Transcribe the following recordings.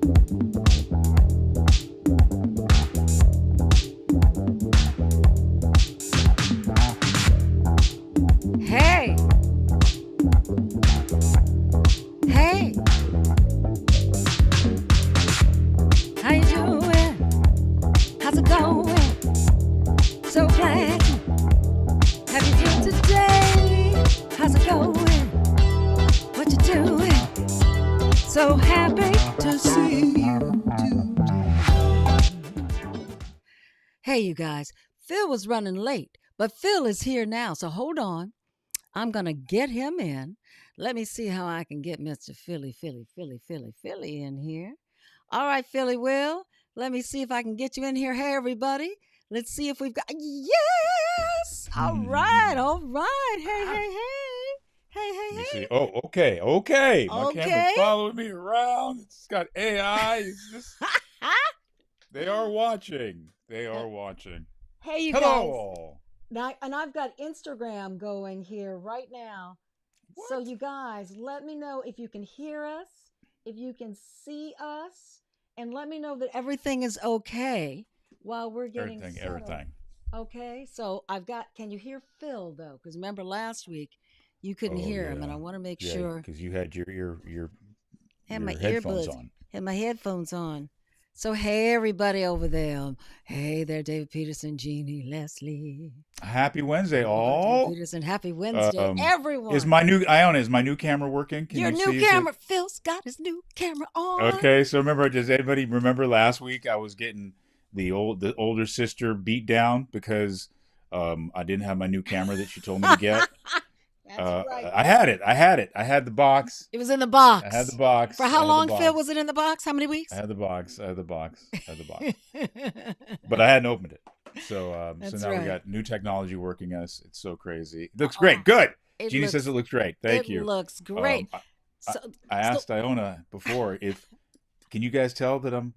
Hey, hey, how you doing? How's it going? So glad to have you here today. How's it going? What you doing? So happy to see you today. Hey, you guys, Phil was running late, but Phil is here now, so hold on. I'm going to get him in. Let me see how I can get Mr. Philly in here. All right, Philly Will. Let me see if I can get you in here. Hey, everybody. Let's see if we've got. Yes! All right. Hey. Let me see. Oh, okay. My Okay. camera's following me around. It's got AI. It's just... They are watching. Hey, you Hello, guys. all. And I've got Instagram going here right now. What? So, you guys, let me know if you can hear us, if you can see us, and let me know that everything is okay while we're getting settled. Everything. Okay, so can you hear Phil, though? Because remember last week, you couldn't hear him, and I want to make sure. Because you had your My headphones earbuds, on. had my headphones on. So, hey, everybody over there. Hey there, David Peterson, Jeannie, Leslie. Happy Wednesday, David all. Peterson, happy Wednesday, everyone. Is my new camera working? Can Your you new see? camera, Phil's got his new camera on. Okay, so does anybody remember last week I was getting the older sister beat down because I didn't have my new camera that she told me to get? That's right. I had it. I had the box. It was in the box. I had the box. For how long, Phil, was it in the box? How many weeks? I had the box. But I hadn't opened it. So now we got new technology working us. It's so crazy. It looks great. Good. Jeannie says it looks great. Thank you. It looks great. I asked Iona before can you guys tell that I'm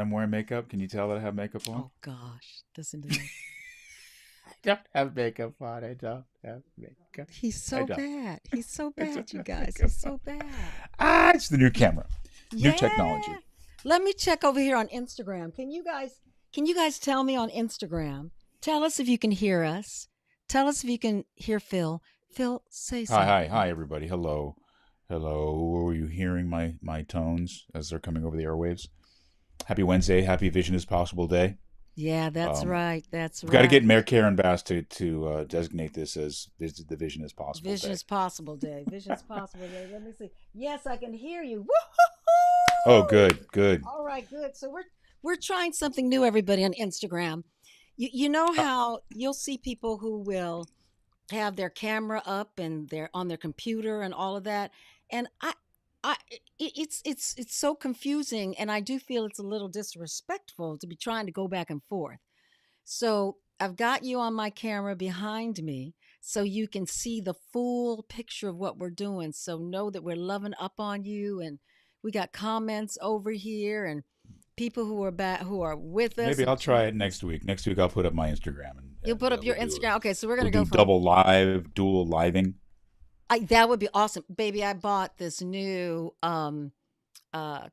wearing makeup? Can you tell that I have makeup on? Oh gosh, listen to that. I don't have makeup on. I don't have makeup. He's so bad. He's so bad, you guys. He's so bad. It's the new camera. New technology. Let me check over here on Instagram. Can you guys tell me on Instagram? Tell us if you can hear us. Tell us if you can hear Phil. Phil, say something. Hi, everybody. Hello. Are you hearing my tones as they're coming over the airwaves? Happy Wednesday. Happy Vision is Possible Day. Yeah, that's right. We've got to get Mayor Karen Bass to designate this as the Vision is Possible Vision Day. is Possible Day. Vision is Possible Day. Let me see. Yes, I can hear you. Woo-hoo-hoo! Oh, good. All right, good. So we're trying something new, everybody, on Instagram. You know how you'll see people who will have their camera up and they're on their computer and all of that, and it's so confusing, and I do feel it's a little disrespectful to be trying to go back and forth. So I've got you on my camera behind me so you can see the full picture of what we're doing. So know that we're loving up on you, and we got comments over here and people who are with us. Maybe I'll try it next week. Next week I'll put up my Instagram. You'll put up your Instagram. Okay, so we're gonna go for dual living. That would be awesome, baby. I bought this new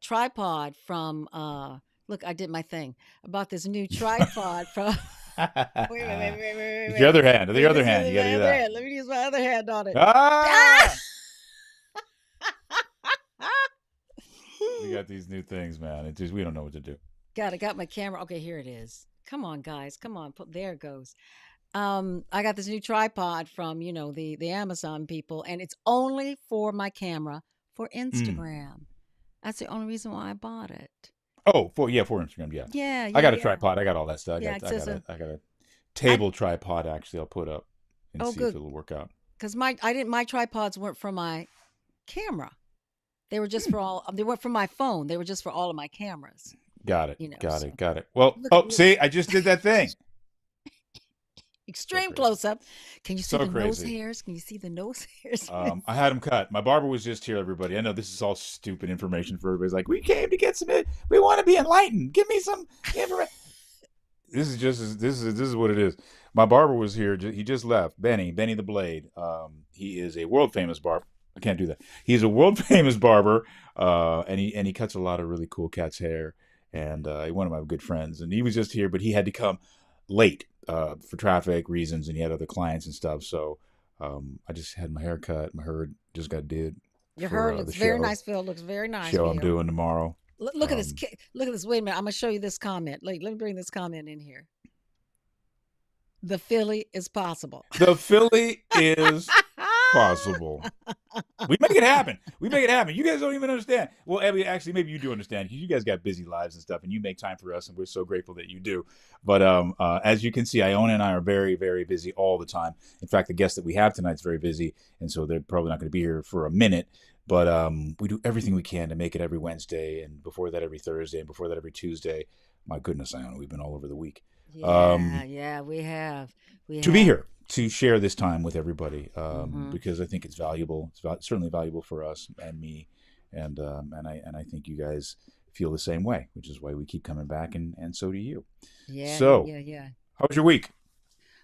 tripod from. Look, I did my thing. I bought this new tripod from. Wait. The other hand. You gotta do that. Let me use my other hand on it. We got these new things, man. It's just we don't know what to do. I got my camera. Okay, here it is. Come on, guys. Come on. There it goes. I got this new tripod from, the Amazon people, and it's only for my camera for Instagram. That's the only reason why I bought it. Oh, for Instagram, yeah. Yeah. I got a tripod. I got all that stuff. Yeah, I got a table tripod. Actually, I'll put up and see good. if it'll work out. Because my tripods weren't for my camera. They were just for all. They weren't for my phone. They were just for all of my cameras. Got it. Got it. Well, see, I just did that thing. Extreme close up. Can you see the crazy. nose hairs? Can you see the nose hairs? I had them cut. My barber was just here, everybody. I know this is all stupid information for everybody's like, we came to get some, we want to be enlightened. Give me some information. This is what it is. My barber was here. He just left. Benny the Blade. He is a world famous barber. I can't do that. He's a world famous barber, and he cuts a lot of really cool cats' hair. And one of my good friends, and he was just here, but he had to come late for traffic reasons, and he had other clients and stuff. So I just had my hair cut. My hair just got did Your hair for looks the very show nice, Phil. Looks very nice, show I'm Phil. doing tomorrow. Look at this. Um, Look at this. Wait a minute. I'm gonna show you this comment. Let me bring this comment in here. The Philly is possible. the Philly is possible. We make it happen. We make it happen. You guys don't even understand. Well, Abby, actually, maybe you do understand. You guys got busy lives and stuff, and you make time for us, and we're so grateful that you do. But as you can see, Iona and I are very, very busy all the time. In fact, the guest that we have tonight is very busy, and so they're probably not going to be here for a minute. But we do everything we can to make it every Wednesday, and before that, every Thursday, and before that, every Tuesday. My goodness, Iona, we've been all over the week. Yeah, Um, yeah, we have. We to be have. here to share this time with everybody Mm-hmm. because I think it's valuable. It's certainly valuable for us and me, and I think you guys feel the same way, which is why we keep coming back, and so do you. Yeah, yeah, So, yeah, yeah. how was your week?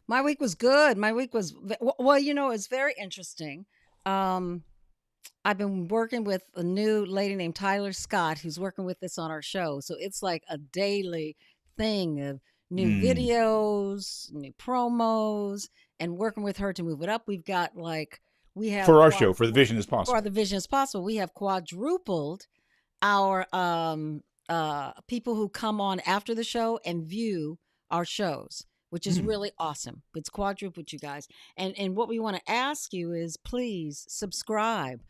My week was good. My week was well, it's very interesting. Um, I've been working with a new lady named Tyler Scott who's working with us on our show. So it's like a daily thing of new Mm, videos, new promos, and working with her to move it up. We've got like we have for our quad show, for the Vision is for possible. the vision is possible. We have quadrupled our people who come on after the show and view our shows, which is Mm. really awesome. It's quadrupled, you guys. And what we want to ask you is please subscribe.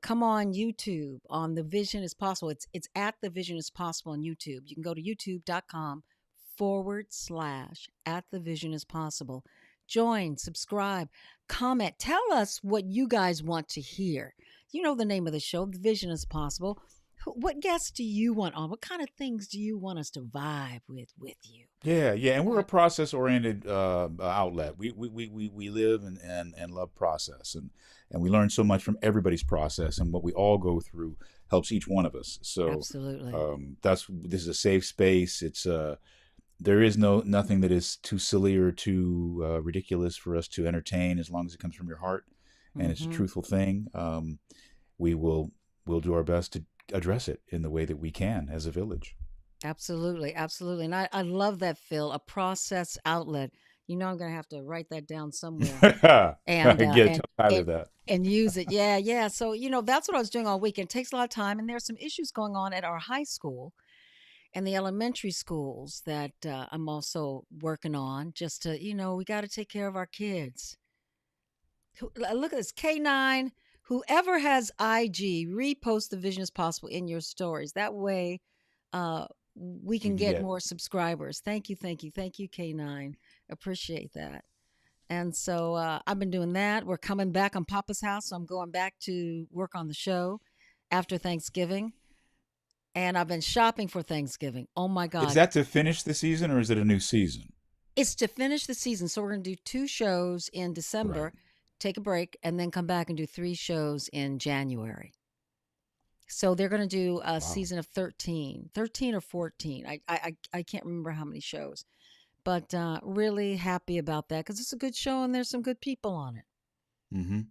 Come on YouTube on The Vision is Possible. It's at The Vision is Possible on YouTube. You can go to youtube.com/, at The Vision is Possible. Join, subscribe, comment, tell us what you guys want to hear. You know the name of the show, The Vision is Possible. What guests do you want on? What kind of things do you want us to vibe with you? Yeah, yeah, and we're a Uh, process-oriented outlet. We live and love process, and we learn so much from everybody's process, and what we all go through helps each one of us. So Absolutely. this is a safe space. It's there is nothing that is too silly or too ridiculous for us to entertain, as long as it comes from your heart and it's a Mm-hmm. truthful thing. We will we'll do our best to address it in the way that we can as a village. Absolutely. Absolutely. And I love that, Phil. A process outlet. You know, I'm going to have to write that down somewhere Yeah, and tell Tyler and that. and use it. Yeah, yeah. So that's what I was doing all week. It takes a lot of time, and there's some issues going on at our high school and the elementary schools that I'm also working on. Just to we got to take care of our kids. Look at this K9. Whoever has IG, repost The Vision is Possible in your stories. That way, we We can can get get more subscribers. Thank you, thank you, thank you, K9. Appreciate that. And so I've been doing that. We're coming back on Papa's house. So I'm going back to work on the show after Thanksgiving. And I've been shopping for Thanksgiving. Oh my Is God. that to finish the season or is it a new season? It's to finish the season. So we're going to do 2 shows in Right. December, take a break, and then come back and do 3 shows in January. So they're going to do a Wow. season of 13, 13 or 14. I can't remember how many shows, but really happy about that because it's a good show and there's some good people on it. Mm-hmm.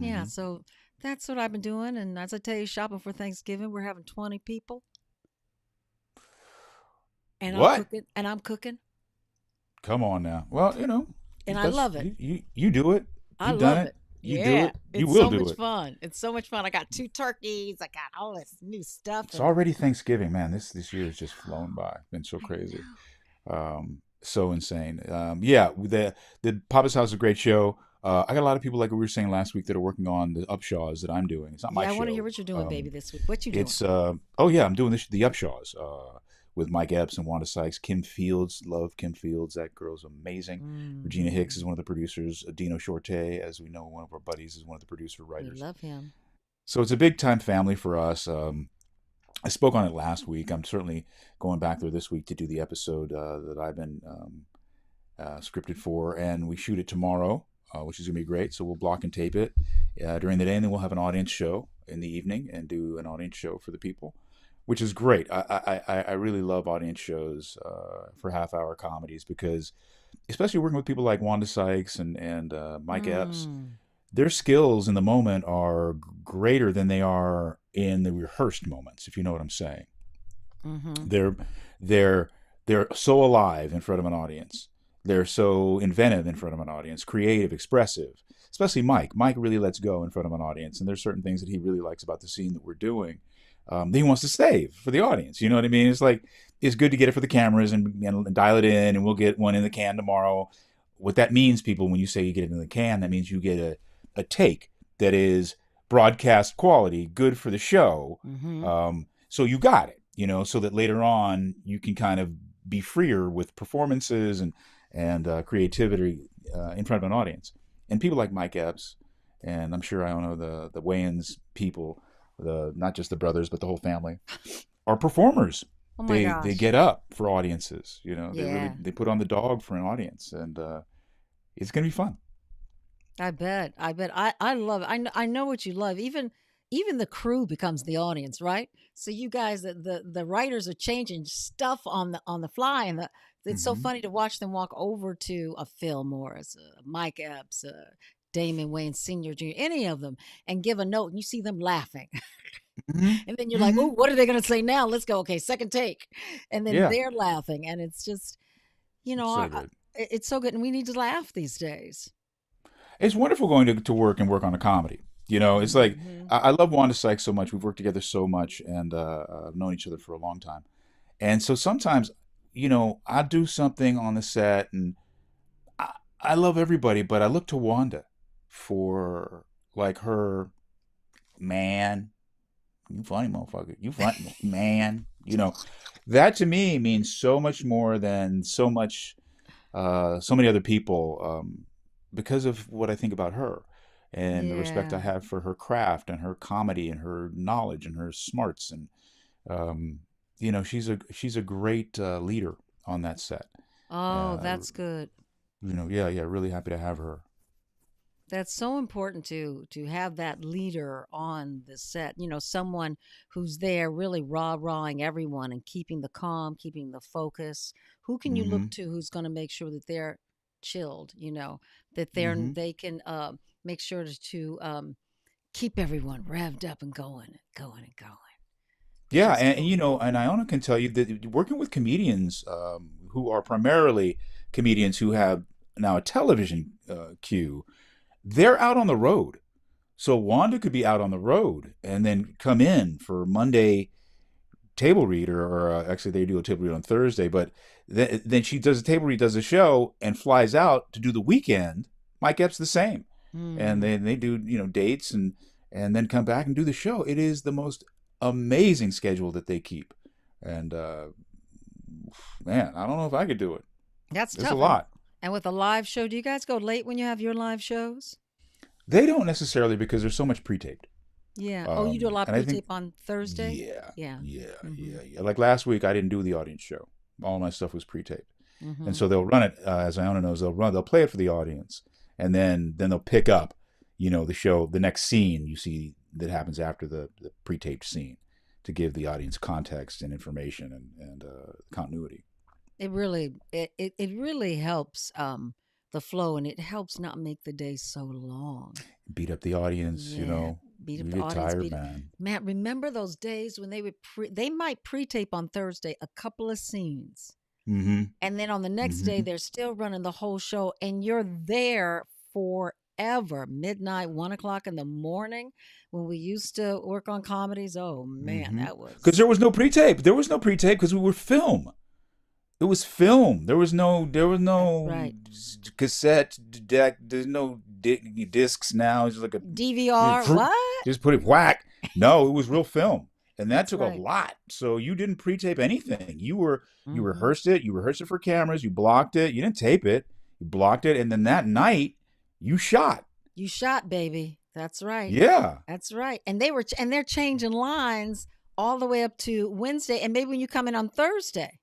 Yeah, Mm-hmm. so that's what I've been doing. And as I tell you, shopping for Thanksgiving, we're having 20 people, and I'm What? cooking, and I'm cooking, Come on now. Well, and I that's love it. you do it. I You've done love it. it. You do Yeah, it. You it's will so do much it. fun. It's so much fun. I got 2 turkeys. I got all this new stuff, It's and already Thanksgiving, man. This year has just flown by. It's been so I crazy. know. So insane. Yeah, the Papa's House is a great show. I got a lot of people, like we were saying last week, that are working on the Upshaws that I'm doing. It's not my Yeah, I want to hear show. what you're doing, baby, this week. What you doing? It's oh yeah, I'm doing the Upshaws with Mike Epps and Wanda Sykes. Kim Fields, love Kim Fields. That girl's amazing. Regina Hicks Hmm. is one of the producers. Dino Shorte, as we know, one of our buddies, is one of the producer We writers. love him. So it's a big time family for us. I spoke on it last week. I'm certainly going back there this week to do the episode that I've been scripted for, and we shoot it tomorrow, which is gonna be great. So we'll block and tape it during the day, and then we'll have an audience show in the evening and do an audience show for the people, which is great. I really love audience shows for half-hour comedies because, especially working with people like Wanda Sykes and Mike Epps, Mm. their skills in the moment are greater than they are in the rehearsed moments, if you know what I'm saying. Mm-hmm. They're they're they're so alive in front of an audience. They're so inventive in front of an audience, creative, expressive. Especially Mike. Mike really lets go in front of an audience, and there's certain things that he really likes about the scene that we're doing. That he wants to save for the audience. You know what I mean? It's like it's good to get it for the cameras and dial it in, and we'll get one in the can tomorrow. What that means, people, when you say you get it in the can, that means you get a take that is broadcast quality, good for the show. Mm-hmm. So you got it, so that later on you can kind of be freer with performances and creativity in front of an audience. And people like Mike Epps, and I'm sure I don't know the Wayans people, the not just the brothers but the whole family, are performers. Oh my They gosh. get up for audiences. Yeah, They put on the dog for an audience, and it's gonna be fun. I bet. I bet. I love it. I know what you love. Even the crew becomes the audience, right? So you guys, the writers are changing stuff on the fly, and it's so Hmm. funny to watch them walk over to a Phil Morris, Mike Epps, Damon Wayne Senior, Junior, any of them, and give a note, and you see them laughing, Hmm. and then you're like, oh, Hmm. what are they going to say now? Let's go. Okay, second take, and then Yeah, they're laughing, and it's just, it's so good. it's so good, and we need to laugh these days. It's wonderful going to work and work on a comedy. It's like Hmm. I love Wanda Sykes so much. We've worked together so much, and known each other for a long time. And so sometimes, I do something on the set, and I, I love everybody, but I look to Wanda for like her man. You funny motherfucker. You funny man. That to me means so much more than so many other people, because of what I think about her and the respect I Yeah. have for her craft and her comedy and her knowledge and her smarts. And um, she's a great leader on that set. Oh, Uh, that's good. yeah, yeah, really happy to have her. That's so important to have that leader on the set. Someone who's there really rah-rahing everyone and keeping the calm, keeping the focus. Who can you look Mm-hmm. to who's going to make sure that they're chilled, that Mm-hmm. they can make sure to keep everyone revved up and going and going. Yeah, Just and, so and important. Iona can tell you that working with comedians, who are primarily comedians who have now a television queue, they're out on the road. So Wanda could be out on the road and then come in for Monday table read, or actually they do a table read on Thursday, but then she does a table read, does a show, and flies out to do the weekend. Mike Epps the same, and Hmm. they do dates and then come back and do the show. It is the most amazing schedule that they keep, and man, I don't know if I could do it. That's It's a tough. lot. And with a live show, do you guys go late when you have your live shows? They don't necessarily, because there's so much pre-taped. Yeah. Oh, you do a lot of And I think, pre-tape on Thursday? yeah, Yeah. yeah, Mhm. yeah, yeah. Like last week, I didn't do the audience show. All my stuff was pre-taped, and Mhm. so they'll run it, as Iona knows. They'll play it for the audience, and then they'll pick up, the show, the next scene you see that happens after the pre-taped scene, to give the audience context and information and continuity. It really helps the flow, and it helps not make the day so long. Beat up the audience, Yeah. Beat up you the get audience, tired, beat it. man. Matt, remember those days when they might pre-tape on Thursday a couple of scenes. Mm-hmm. And then on the next day Mm-hmm. they're still running the whole show and you're there forever. Midnight, 1 o'clock in the morning when we used to work on comedies. Oh man, Mm-hmm. that Because was there was no pre-tape. There was no pre-tape because we were film. It was film. There was no that's right. cassette deck. There's no discs now. It's just like DVR, what? just put it whack. No, it was real film, and that That's took a right. lot. So you didn't pre-tape anything. You Hmm. rehearsed it. You rehearsed it for cameras. You blocked it. You didn't tape it. You blocked it, and then that night you shot. You shot, baby. That's right. Yeah, That's right. And they're changing lines all the way up to Wednesday. And maybe when you come in on Thursday,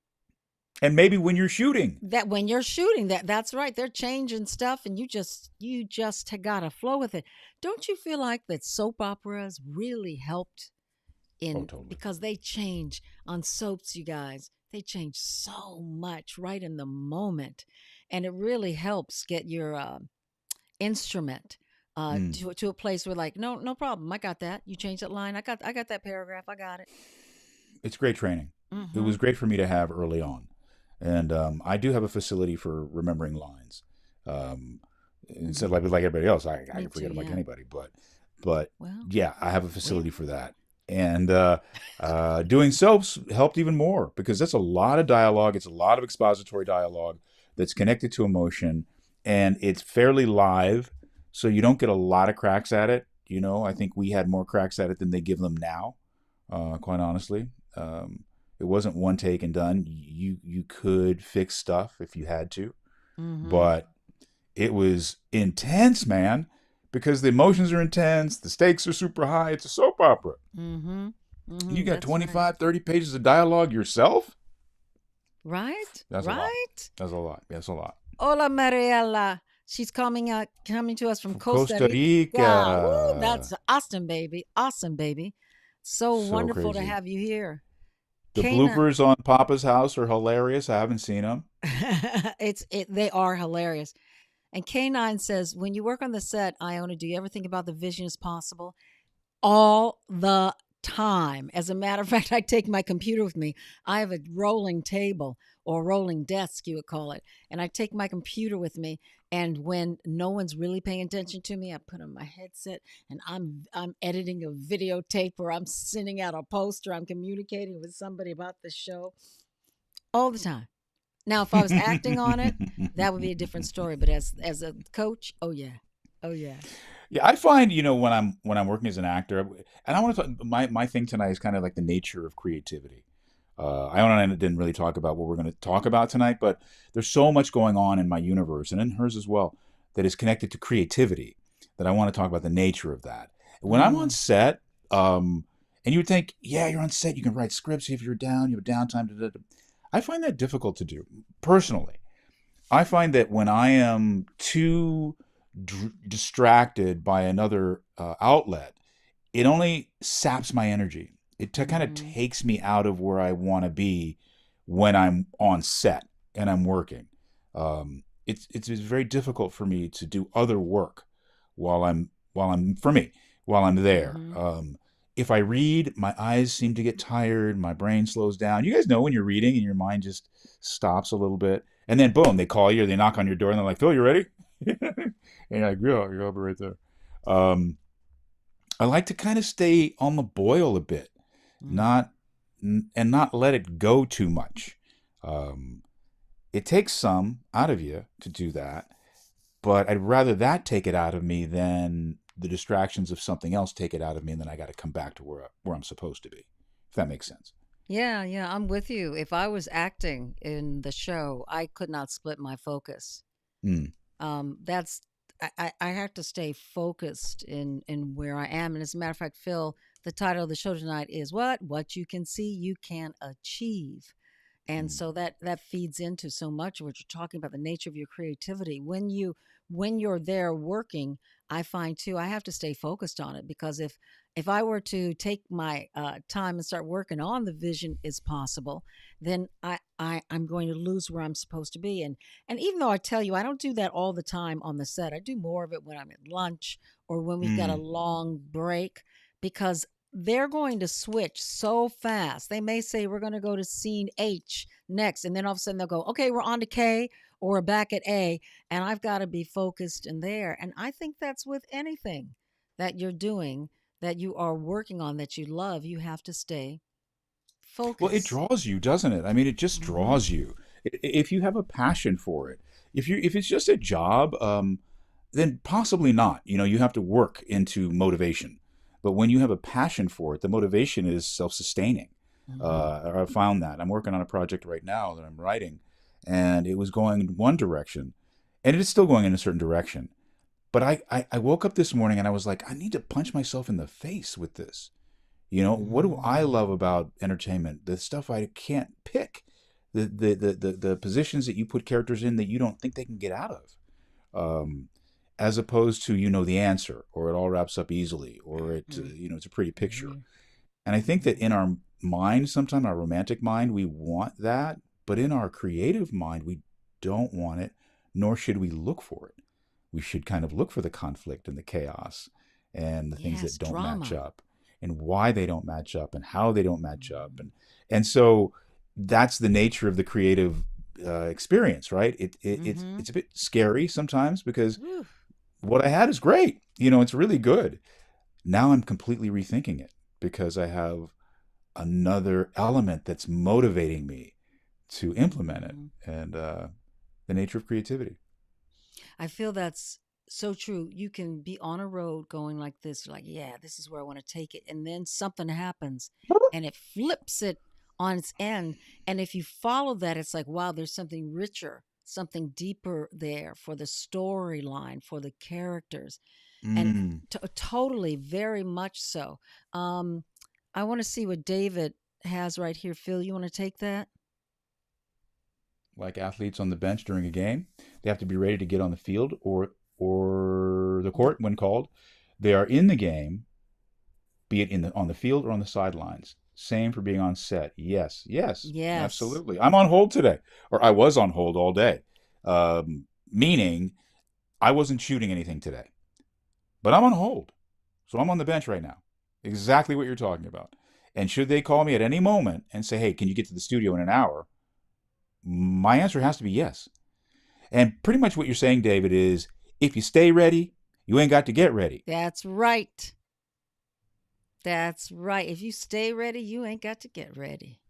and maybe when you're shooting. that when you're shooting that's right. They're changing stuff and you just gotta flow with it. Don't you feel like that soap operas really helped Oh, in totally. because they change on soaps, you guys. They change so much right in the moment. And it really helps get your instrument Mm. to a place where like, no, no problem. I got that. You change that line. I got that paragraph. I got it. It's great training. It Mm-hmm. was great for me to have early on, and I do have a facility for remembering lines. Um, Instead, like everybody else, I Me can too. forget them like Yeah. anybody. But Well, yeah, I have a well. facility for that, and doing so helped even more because that's a lot of dialogue. It's a lot of expository dialogue that's connected to emotion, and it's fairly live, so you don't get a lot of cracks at it. I think we had more cracks at it than they give them now. Quite honestly, it wasn't one take and done. You could fix stuff if you had to, Mm-hmm. but it was intense, man, because the emotions are intense, the stakes are super high. It's a soap opera. Mm-hmm. And you Mm-hmm. got That's right. 25, 30 pages of dialogue yourself? Right? That's a lot. Right? That's a lot. That's a lot. Hola, Mariela. She's coming to us from From Costa Costa Rica. Woo, Rica. that's awesome, baby. Awesome, baby. So So wonderful to crazy. have you here. The Kana, bloopers on Papa's house are hilarious. I haven't seen them. they are hilarious. And K9 says, when you work on the set, Iona, do you ever think about the vision as possible? All the time. As a matter of fact, I take my computer with me. I have a rolling table or rolling desk, you would call it. And I take my computer with me. And when no one's really paying attention to me, I put on my headset and I'm editing a videotape or I'm sending out a poster. I'm communicating with somebody about the show all the time. Now, if I was acting on it, that would be a different story. But as a coach, oh yeah, oh yeah. Yeah, I find when I'm working as an actor, and I want to talk, my thing tonight is kind of like the nature of creativity. Iona and I didn't really talk about what we're going to talk about tonight, but there's so much going on in my universe and in hers as well that is connected to creativity that I want to talk about the nature of that. When I'm on Mm, set, and you would think, yeah, you're on set, you can write scripts if you're down, you have downtime. Da, da, da. I find that difficult to do personally. I find that when I am too distracted by another outlet, it only saps my energy. It kind of mm-hmm. takes me out of where I want to be when I'm on set and I'm working. It's very difficult for me to do other work while I'm there. Mm-hmm. If I read, my eyes seem to get tired, my brain slows down. You guys know when you're reading and your mind just stops a little bit, and then boom, they call you or they knock on your door and they're like, "Phil, you ready?" And you're like, "Yeah, you're right there." Um, I like to kind of stay on the boil a bit, Mm. not and not let it go too much. Um, it takes some out of you to do that, but I'd rather that take it out of me than the distractions of something else take it out of me, and then I got to come back to where I'm supposed to be. If that makes sense. Yeah, yeah, I'm with you. If I was acting in the show, I could not split my focus. Mm, That's I have to stay focused in where I am. And as a matter of fact, Phil, the title of the show tonight is what? What you can see, you can achieve. And mm, so that feeds into so much of what you're talking about, the nature of your creativity. When you're there working, I find too I have to stay focused on it, because if I were to take my time and start working on the vision is possible, then I'm going to lose where I'm supposed to be. And even though I tell you I don't do that all the time on the set, I do more of it when I'm at lunch or when we've got a mm. long break, because they're going to switch so fast. They may say we're going to go to scene H next, and then all of a sudden they'll go, okay, we're on to K or we're back at A, and I've got to be focused in there. And I think that's with anything that you're doing, that you are working on, that you love. You have to stay Well, it focused. draws you, doesn't it? I mean, it just Mm-hmm. draws you. If you have a passion for it, if it's just a job, then possibly not. You have to work into motivation. But when you have a passion for it, the motivation is self-sustaining. Mm-hmm. I found that. I'm working on a project right now that I'm writing, and it was going in one direction, and it is still going in a certain direction. But I woke up this morning and I was like, I need to punch myself in the face with this. What do I Mm-hmm. love about entertainment? The stuff I can't pick, the positions that you put characters in that you don't think they can get out of, um, as opposed to the answer, or it all wraps up easily, or it's a pretty picture. Mm-hmm. And I think that in our mind, sometimes our romantic mind, we want that, but in our creative mind, we don't want it, nor should we look for it. we should kind of look for the conflict and the chaos and the things Yes, that don't match drama. up and why they don't match up and how they don't match up. Mm-hmm. And so that's the nature of the creative experience, right? Mm-hmm. It's a bit scary sometimes because what I had is great. It's really good. Now I'm completely rethinking it because I have another element that's motivating me to implement it. Mm-hmm. And the nature of creativity. I feel that's so true. You can be on a road going like this, like, yeah, this is where I want to take it. And then something happens and it flips it on its end. And if you follow that, it's like, wow, there's something richer, something deeper there for the storyline, for the characters. And Mm, totally, very much so. Um, I want to see what David has right here. Phil, you want to take that? like athletes on the bench during a game, they have to be ready to get on the field or the The court when called. They are in the game, be it on the field or on the sidelines. Same for being on set. Yes, yes, yes, absolutely. I'm on hold today, or I was on hold all day, meaning I wasn't shooting anything today, but I'm on hold. So I'm on the bench right now. Exactly what you're talking about. And should they call me at any moment and say, hey, can you get to the studio in an hour? My answer has to be yes. And pretty much what you're saying, David, is if you stay ready, you ain't got to get ready. that's right. That's right. If you stay ready, you ain't got to get ready.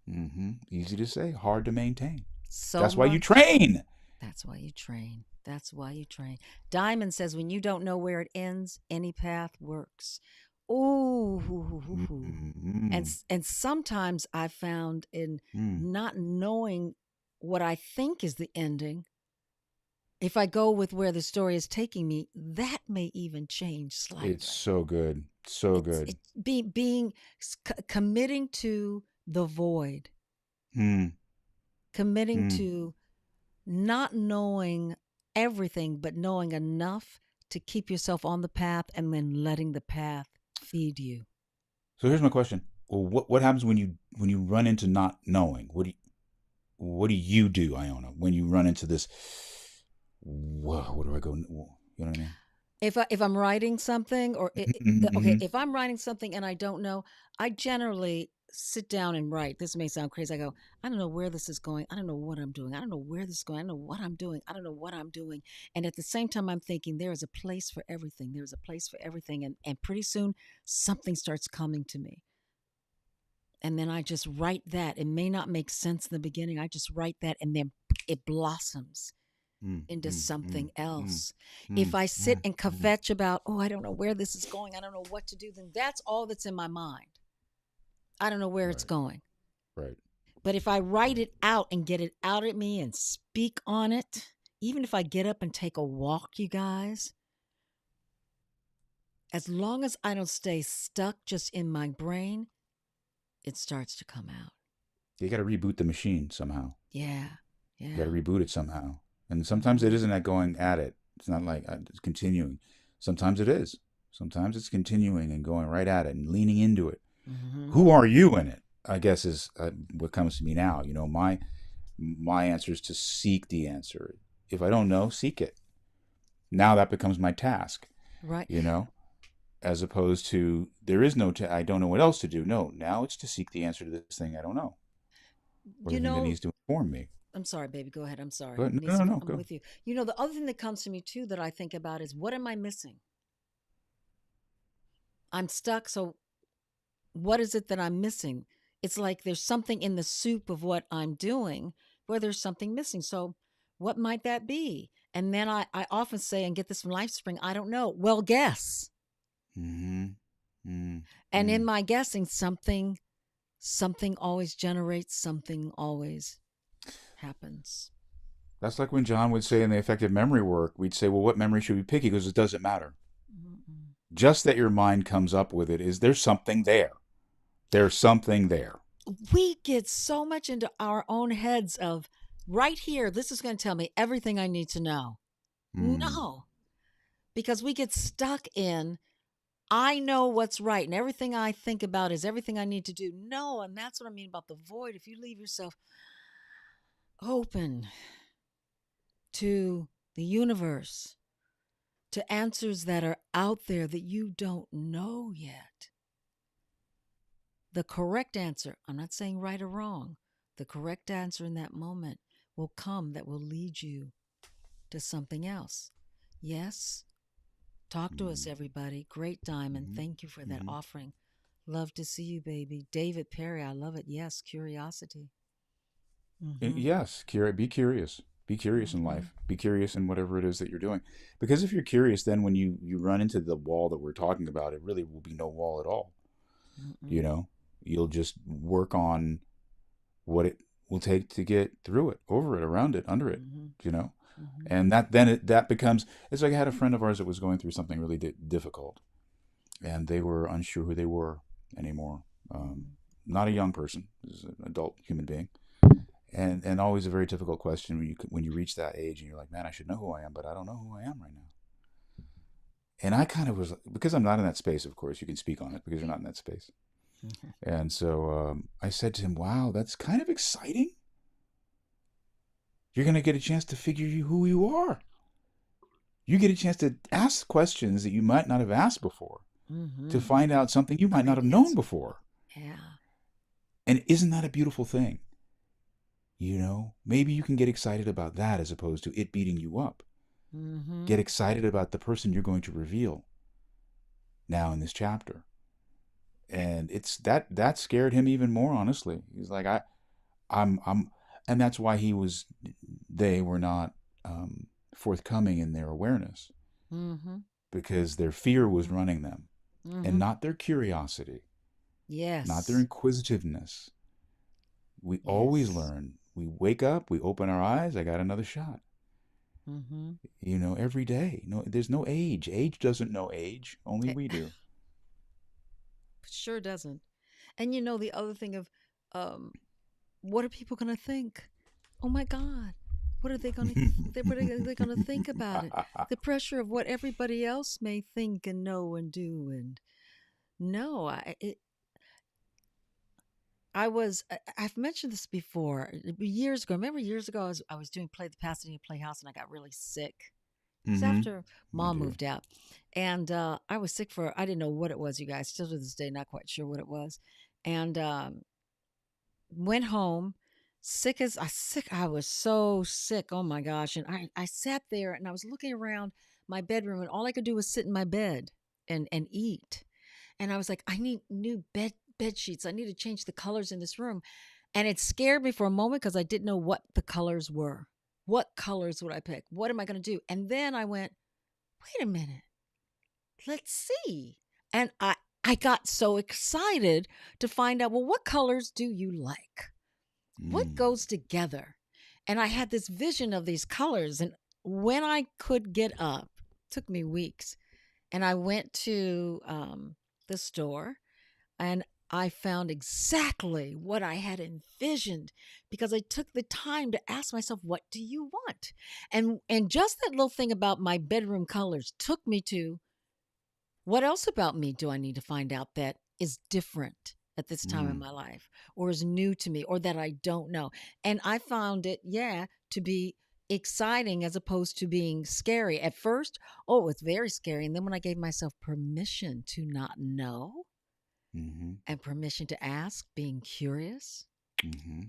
Easy to say, hard to maintain. So That's why you much. train. That's why you train. That's why you train. Diamond says when you don't know where it ends, any path works. Ooh, hoo, hoo, hoo, hoo. And Mm-hmm. and sometimes I found in not knowing what I think is the ending, if I go with where the story is taking me, that may even change It's slightly. so good. So It's good. it being committing to the void, Mm, committing mm. to not knowing everything, but knowing enough to keep yourself on the path and then letting the path feed you. So here's my question. Well, what happens when you run into not knowing? What do you do, Iona, when you run into this? Whoa, where do I go? You know what I mean? If I'm writing something okay, Mm-hmm. if I'm writing something and I don't know, I generally sit down and write. This may sound crazy. I go, I don't know where this is going. I don't know what I'm doing. I don't know where this is going. I don't know what I'm doing. I don't know what I'm doing. And at the same time, I'm thinking there is a place for everything. There's a place for everything. And pretty soon something starts coming to me. And then I just write that. It may not make sense in the beginning. I just write that and then it blossoms Mm, into mm, mm, something mm, else. If mm, I sit mm, and mm. kvetch about, oh, I don't know where this is going, I don't know what to do, then that's all that's in my mind. I don't know where it's Right, going. right, But if I write right. it out and get it out at me and speak on it, even if I get up and take a walk, you guys, as long as I don't stay stuck just in my brain, it starts to come out. You got to reboot the machine somehow. Yeah. You got Yeah. to reboot it somehow. And sometimes it Mm-hmm. isn't at going at it. It's not like it's continuing. Sometimes it is. Sometimes it's continuing and going right at it and leaning into it. Mm-hmm. Who are you in it? I guess is what comes to me now. My answer is to seek the answer. If I don't know, seek it. Now that becomes my task. Right. You know, as opposed to there is no. I don't know what else to do. No, now it's to seek the answer to this thing I don't know or You the thing that know, needs to inform me. I'm sorry, baby. Go ahead. I'm Go sorry. ahead. No, no, Nisi, no. I'm Go. with you. You know, the other thing that comes to me too that I think about is what am I missing? I'm stuck. So, what is it that I'm missing? It's like there's something in the soup of what I'm doing where there's something missing. So, what might that be? And then I often say, and get this from LifeSpring, I don't know. Well, guess. Mm-hmm. And Mm-hmm. in my guessing, something always generates, something always happens. That's like when John would say in the effective memory work, we'd say, well, what memory should we pick? He goes, it doesn't matter. Mm-mm. Just that your mind comes up with it is there's something there. There's something there. We get so much into our own heads of right here, this is going to tell me everything I need to know. Mm. No, because we get stuck in, I know what's right and everything I think about is everything I need to do. No, and that's what I mean about the void. If you leave yourself open to the universe, to answers that are out there that you don't know yet. The correct answer, I'm not saying right or wrong, the correct answer in that moment will come that will lead you to something else. Yes? Talk to us, everybody. Great Diamond. Mm-hmm. Thank you for that Mm-hmm. offering. Love to see you, baby. David Perry, I love it. Yes, curiosity. Mm-hmm. Yes, be curious. Be curious in Mm-hmm. life. Be curious in whatever it is that you're doing. Because if you're curious, then when you run into the wall that we're talking about, it really will be no wall at all. You Mm-mm. know, you'll just work on what it will take to get through it, over it, around it, under it. Mm-hmm. You know, Mm-hmm. and that becomes. It's like I had a friend of ours that was going through something really difficult, and they were unsure who they were anymore. Um, Not a young person, this is an adult human being, and always a very difficult question when you reach that age and you're like, man, I should know who I am, but I don't know who I am right now. And I kind of was, because I'm not in that space. Of course, you can speak on it because you're not in that space. Mm-hmm. And so I said to him, wow, that's kind of exciting. You're going to get a chance to figure who you are. You get a chance to ask questions that you might not have asked before, to Mm-hmm. find out something you might not Great have known answer. before. Yeah. And isn't that a beautiful thing? You know, maybe you can get excited about that as opposed to it beating you up. Mm-hmm. Get excited about the person you're going to reveal now in this chapter. And it's that scared him even more, honestly. He's like, I'm and that's why they were not forthcoming in their awareness, Mm-hmm. because their fear was running them, and Mm-hmm. not their curiosity, not their Yes. inquisitiveness. We always Yes. learn. We wake up, we open our eyes, I got another shot. Mm-hmm. You know, every day. No, there's no age. Age doesn't know age. Only It we do. sure doesn't. And you know the other thing of, um, what are people gonna think? Oh my God, what are they gonna? What are they gonna think about it? The pressure of what everybody else may think and know and do, and no, I've mentioned this before years ago. Remember years ago, I was doing Play the Pasadena Playhouse, and I got really sick. It was Mm-hmm. after I Mom do. moved out, and I was sick for, I didn't know what it was. You guys, still to this day, not quite sure what it was, and went home. Sick. I was so sick. Oh my gosh! And I sat there and I was looking around my bedroom, and all I could do was sit in my bed and eat. And I was like, I need new bed sheets. I need to change the colors in this room. And it scared me for a moment because I didn't know what the colors were. What colors would I pick? What am I going to do? And then I went, wait a minute. Let's see. And I got so excited to find out, well, what colors do you like? What Mm. goes together? And I had this vision of these colors. And when I could get up, it took me weeks, and I went to the store, and I found exactly what I had envisioned because I took the time to ask myself, what do you want? And just that little thing about my bedroom colors took me to, what else about me do I need to find out that is different at this time in Mm. my life, or is new to me, or that I don't know? And I found it, yeah, to be exciting as opposed to being scary. At first, oh, it was very scary. And then when I gave myself permission to not know Mm-hmm. and permission to ask, being curious, Mm-hmm.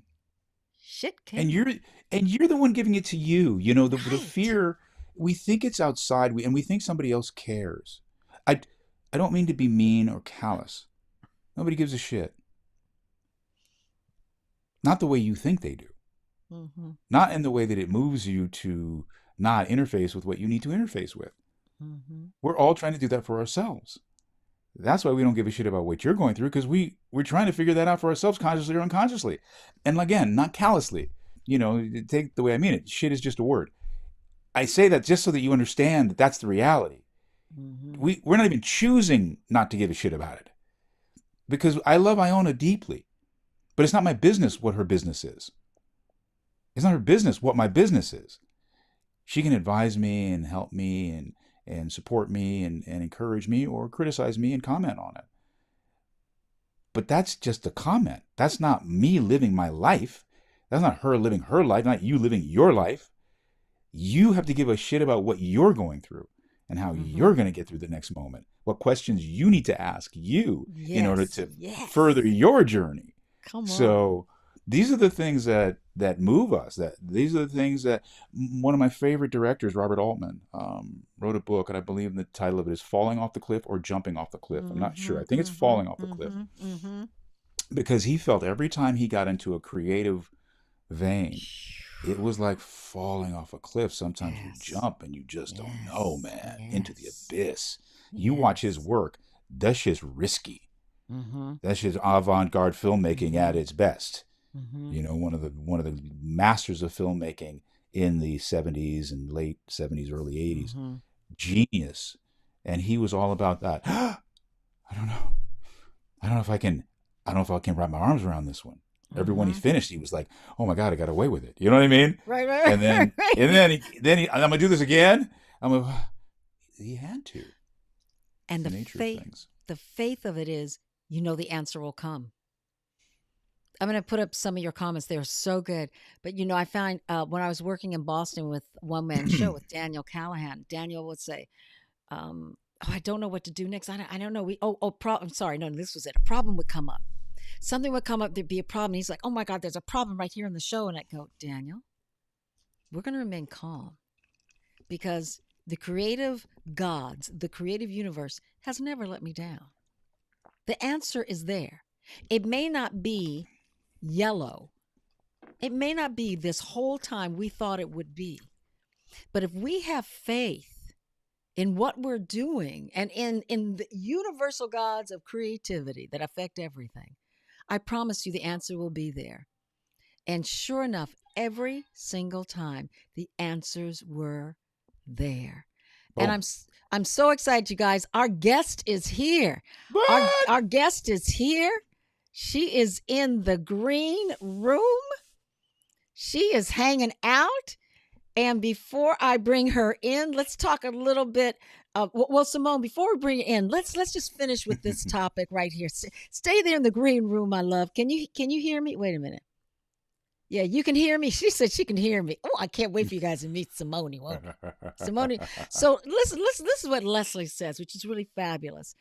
shit and came. you're and you're the one giving it to you. You know, the Right. fear, we think it's outside, and we think somebody else cares. I i don't mean to be mean or callous. Nobody gives a shit. Not the way you think they do. Mm-hmm. Not in the way that it moves you to not interface with what you need to interface with. Mm-hmm. We're all trying to do that for ourselves. That's why we don't give a shit about what you're going through, because we're trying to figure that out for ourselves, consciously or unconsciously. And again, not callously. You know, take the way I mean it. Shit is just a word. I say that just so that you understand that that's the reality. Mm-hmm. We're not even choosing not to give a shit about it, because I love Iona deeply, but it's not my business what her business is. It's not her business what my business is. She can advise me and help me and support me and encourage me, or criticize me and comment on it. But that's just a comment. That's not me living my life. That's not her living her life, not you living your life. You have to give a shit about what you're going through. and how Mm-hmm. you're going to get through the next moment. What questions you need to ask you in order Yes. to Yes. further your journey. Come on. So these are the things that move us. That these are the things that one of my favorite directors, Robert Altman, wrote a book, and I believe the title of it is "Falling Off the Cliff" or "Jumping Off the Cliff." I'm not sure. Mm-hmm. I think it's Mm-hmm. "Falling Off the Cliff" Mm-hmm. Mm-hmm. because he felt every time he got into a creative vein, it was like falling off a cliff. Sometimes you Yes. jump and you just don't know, Yes. man, into the Yes. abyss. You watch his Yes. work, that shit's risky. Mm-hmm. That shit's avant-garde filmmaking Mm-hmm. at its best. Mm-hmm. You know, one of the masters of filmmaking in the 70s and late 70s, early 80s. Mm-hmm. Genius. And he was all about that. I don't know. I don't know if I can wrap my arms around this one. Every one he Mm-hmm. finished, he was like, "Oh my God, I got away with it." You know what I mean? Right, right, And right, then, right. and then, I'm gonna do this again. He had to. It's And the nature of things. the faith of it is, you know, the answer will come. I'm going to put up some of your comments. They're so good. But, you know, I found when I was working in Boston with One Man Show with Daniel Callahan, Daniel would say, oh, I don't know what to do next. I don't know. I'm sorry. No, this was it. A problem would come up. Something would come up. There'd be a problem. He's like, oh my God, there's a problem right here in the show. And I go, Daniel, we're going to remain calm because the creative gods, the creative universe has never let me down. The answer is there. It may not be yellow. It may not be this whole time we thought it would be. But if we have faith in what we're doing and in the universal gods of creativity that affect everything, I promise you the answer will be there. And sure enough, every single time the answers were there. And Oh, I'm so excited, you guys. Our guest is here. what? Our guest is here. She is in the green room. She is hanging out. And before I bring her in, let's talk a little bit. Well, Simone, before we bring her in, let's just finish with this topic right here. Stay there in the green room, my love. Can you hear me? Wait a minute. Yeah, you can hear me. She said she can hear me. Oh, I can't wait for you guys to meet Simone. Won't you? Simone. So listen. This is what Leslie says, which is really fabulous.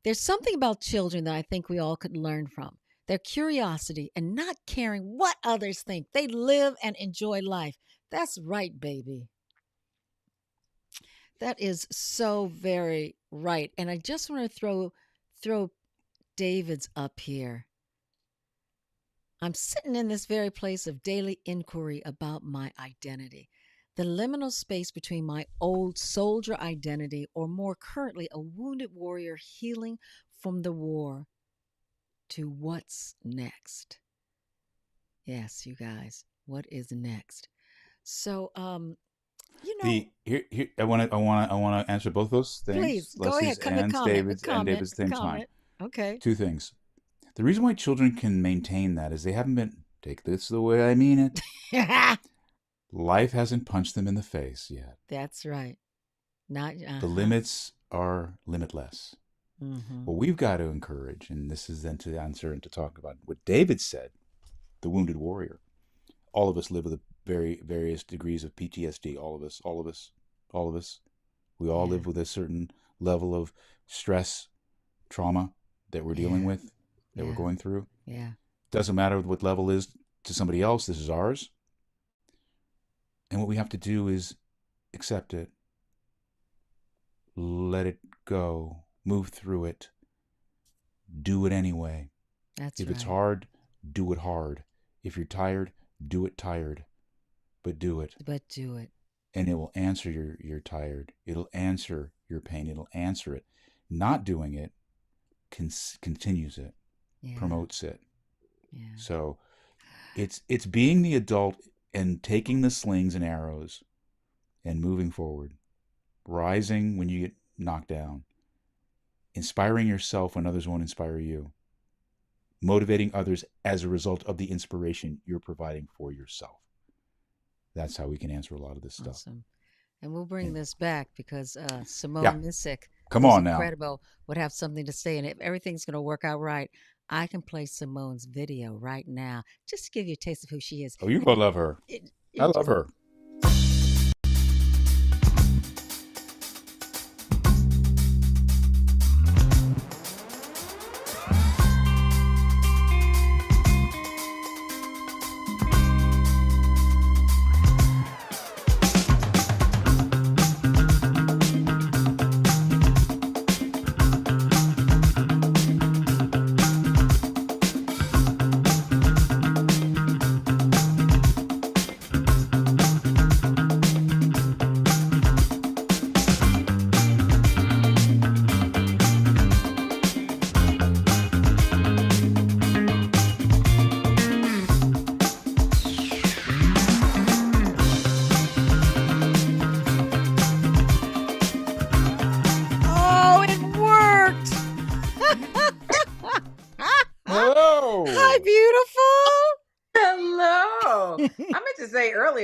There's something about children that I think we all could learn from. Their curiosity and not caring what others think. They live and enjoy life. That's right, baby. That is so very right. And I just want to throw David's up here. I'm sitting in this very place of daily inquiry about my identity, the liminal space between my old soldier identity, or more currently, a wounded warrior healing from the war, to what's next. Yes, you guys, what is next? So, you know, Here I want to answer both those things, please go Leslie's ahead. and David's at the same time. Comment. Okay. Two things. The reason why children can maintain that is they haven't been, take this the way I mean it, life hasn't punched them in the face yet. That's right. Not The limits are limitless. Mm-hmm. What we've got to encourage, and this is then to answer and to talk about what David said, the wounded warrior. All of us live with various degrees of PTSD. All of us. We all live with a certain level of stress, trauma that we're dealing with, that we're going through. Yeah. Doesn't matter what level is to somebody else. This is ours. And what we have to do is accept it, let it go, move through it, do it anyway. That's if right. it's hard, do it hard. If you're tired, do it tired, but do it. But do it. And it will answer your tired. It'll answer your pain. It'll answer it. Not doing it continues it, promotes it. Yeah. So it's being the adult and taking the slings and arrows and moving forward, rising when you get knocked down, inspiring yourself when others won't inspire you, motivating others as a result of the inspiration you're providing for yourself. That's how we can answer a lot of this stuff. Awesome. And we'll bring this back because Simone Missick, come on now, incredible, would have something to say. And if everything's going to work out right, I can play Simone's video right now just to give you a taste of who she is. Oh, you're going to love her. I love her.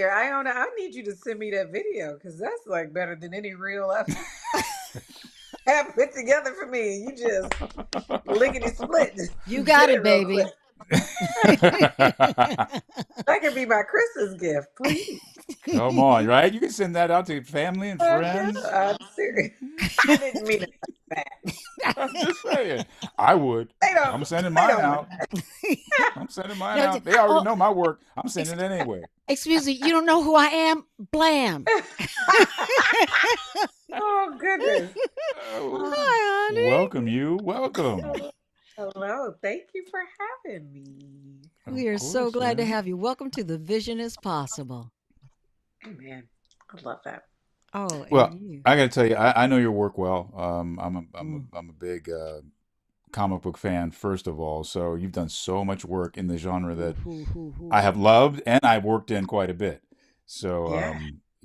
earlier, Iona, I need you to send me that video because that's like better than any reel I've have put together for me. You just lickety split. You Did got it it, real quick. baby. That could be my Christmas gift, please. Come on, right? You can send that out to family and friends. I'm serious. I didn't mean it like that. I'm just saying. I would. They don't. I'm sending They mine don't. out. I'm sending mine No, out. They already oh, know my work. I'm sending it anyway. excuse me, you don't know who I am? Blam. Oh goodness. Oh, Hi, honey. welcome you. Welcome. Hello. Thank you for having me. We are Of so course, glad to man. have you. Welcome to The Vision is Possible. Amen. I love that. Oh, Well, and you. I got to tell you, I know your work well. Mm. I'm a big comic book fan, first of all. So you've done so much work in the genre Hoo, that hoo, hoo, I hoo. have loved and I've worked in quite a bit. So Yeah.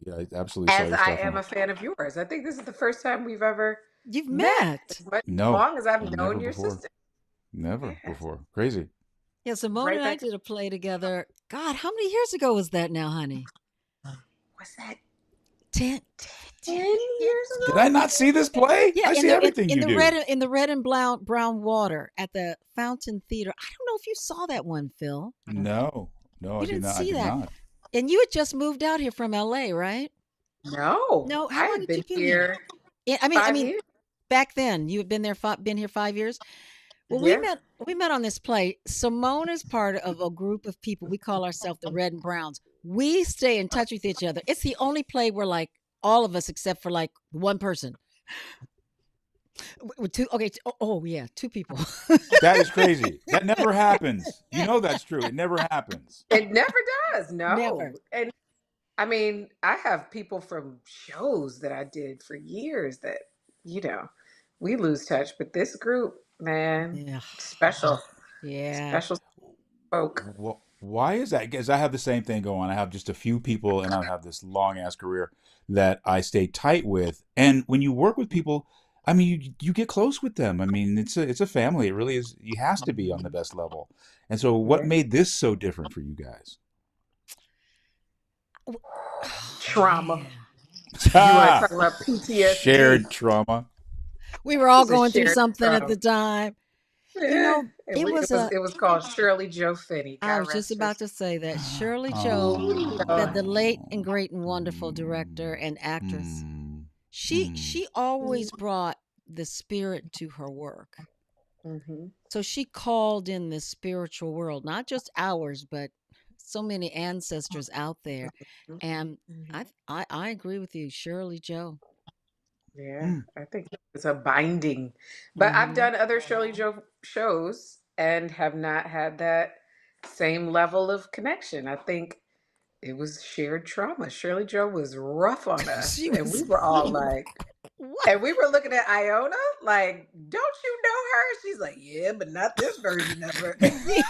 yeah, I absolutely saw As your I stuff. am a fan of yours. I think this is the first time we've ever You've met. met. As much as No, long as I've never known your before. sister. Never Yes. before. Crazy. Yeah, Simone Right and I back. did a play together. God, how many years ago was that now, honey? What's that? 10. 10 years Did ago? I not see this play? Yeah, I in see the everything you do. in the red and brown water at the Fountain Theater. I don't know if you saw that one, Phil. No, You I did didn't not. I see did that. not. And you had just moved out here from LA, right? No. No, I how long have had you been been here? here Yeah, I 5 mean, years. back then you had been there been here 5 years. Well, Yeah. we met on this play. Simone is part of a group of people. We call ourselves the Red and Browns. We stay in touch with each other. It's the only play where like all of us except for like one person. With two okay, yeah, two people. That is crazy. That never happens. You know that's true. It never happens. It never does. No. Never. And I mean, I have people from shows that I did for years that, you know, we lose touch. But this group, man, Yeah. special, Yeah. special folk. Well, why is that? Because I have the same thing going. I have just a few people, and I have this long ass career that I stay tight with. And when you work with people, I mean, you get close with them. I mean, it's a family. It really is. It has to be on the best level. And so, what Yeah. made this so different for you guys? Oh, Trauma. yeah. You want to Ah, talk about PTSD? shared trauma. We were all It's a going through shared something at trauma. the time. You Yeah. know, it was a It was called Shirley Joe Finney. I God was just rest her about to say that Shirley Joe, soul. the late and great and wonderful director and actress, Mm, she always brought the spirit to her work. Mm-hmm. So she called in the spiritual world, not just ours, but so many ancestors out there. And I agree with you, Shirley Joe. Yeah, mm. I think it's a binding. But I've Hmm. done other Shirley Joe shows and have not had that same level of connection. I think it was shared trauma. Shirley Joe was rough on us, She and we was were all like, what? and we were looking at Iona like, "Don't you know her?" She's like, "Yeah, but not this version of her." It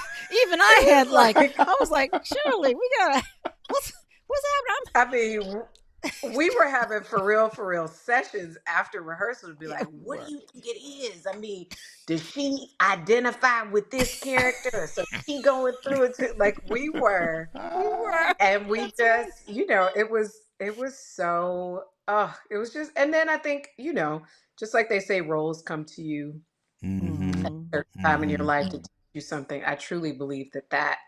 Even I had was like like, I was like, Shirley, we gotta what's happening? I mean, we were having for real sessions after rehearsal to be Yeah, like, we what were. do you think it is? I mean, does she identify with this character? So she going through it too? Like We were. and we That's just, right. it was so, it was just, and then I think, just like they say, roles come to you Mm-hmm. at Hmm. a certain time in your Mm-hmm. life to teach you something. I truly believe that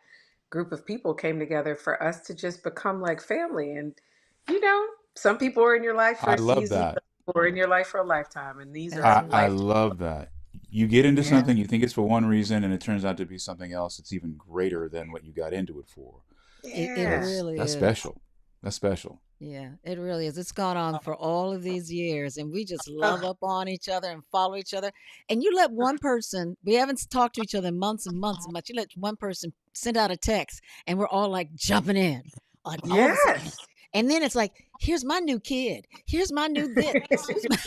group of people came together for us to just become like family. And, you know, some people are in your life for I a love season, that. some people are in your life for a lifetime. And these are That's I right. lifetime. love that. You get into Yeah. something, you think it's for one reason, and it turns out to be something else. It's even greater than what you got into it for. It Yeah. really That's is. special. That's special. Yeah, it really is. It's gone on for all of these years, and we just love Ugh. up on each other and follow each other. And you let one person, we haven't talked to each other in months and months and months. You let one person send out a text, and we're all like jumping in on all of a sudden. Yes. And then it's like, here's my new kid. Here's my new this. Here's my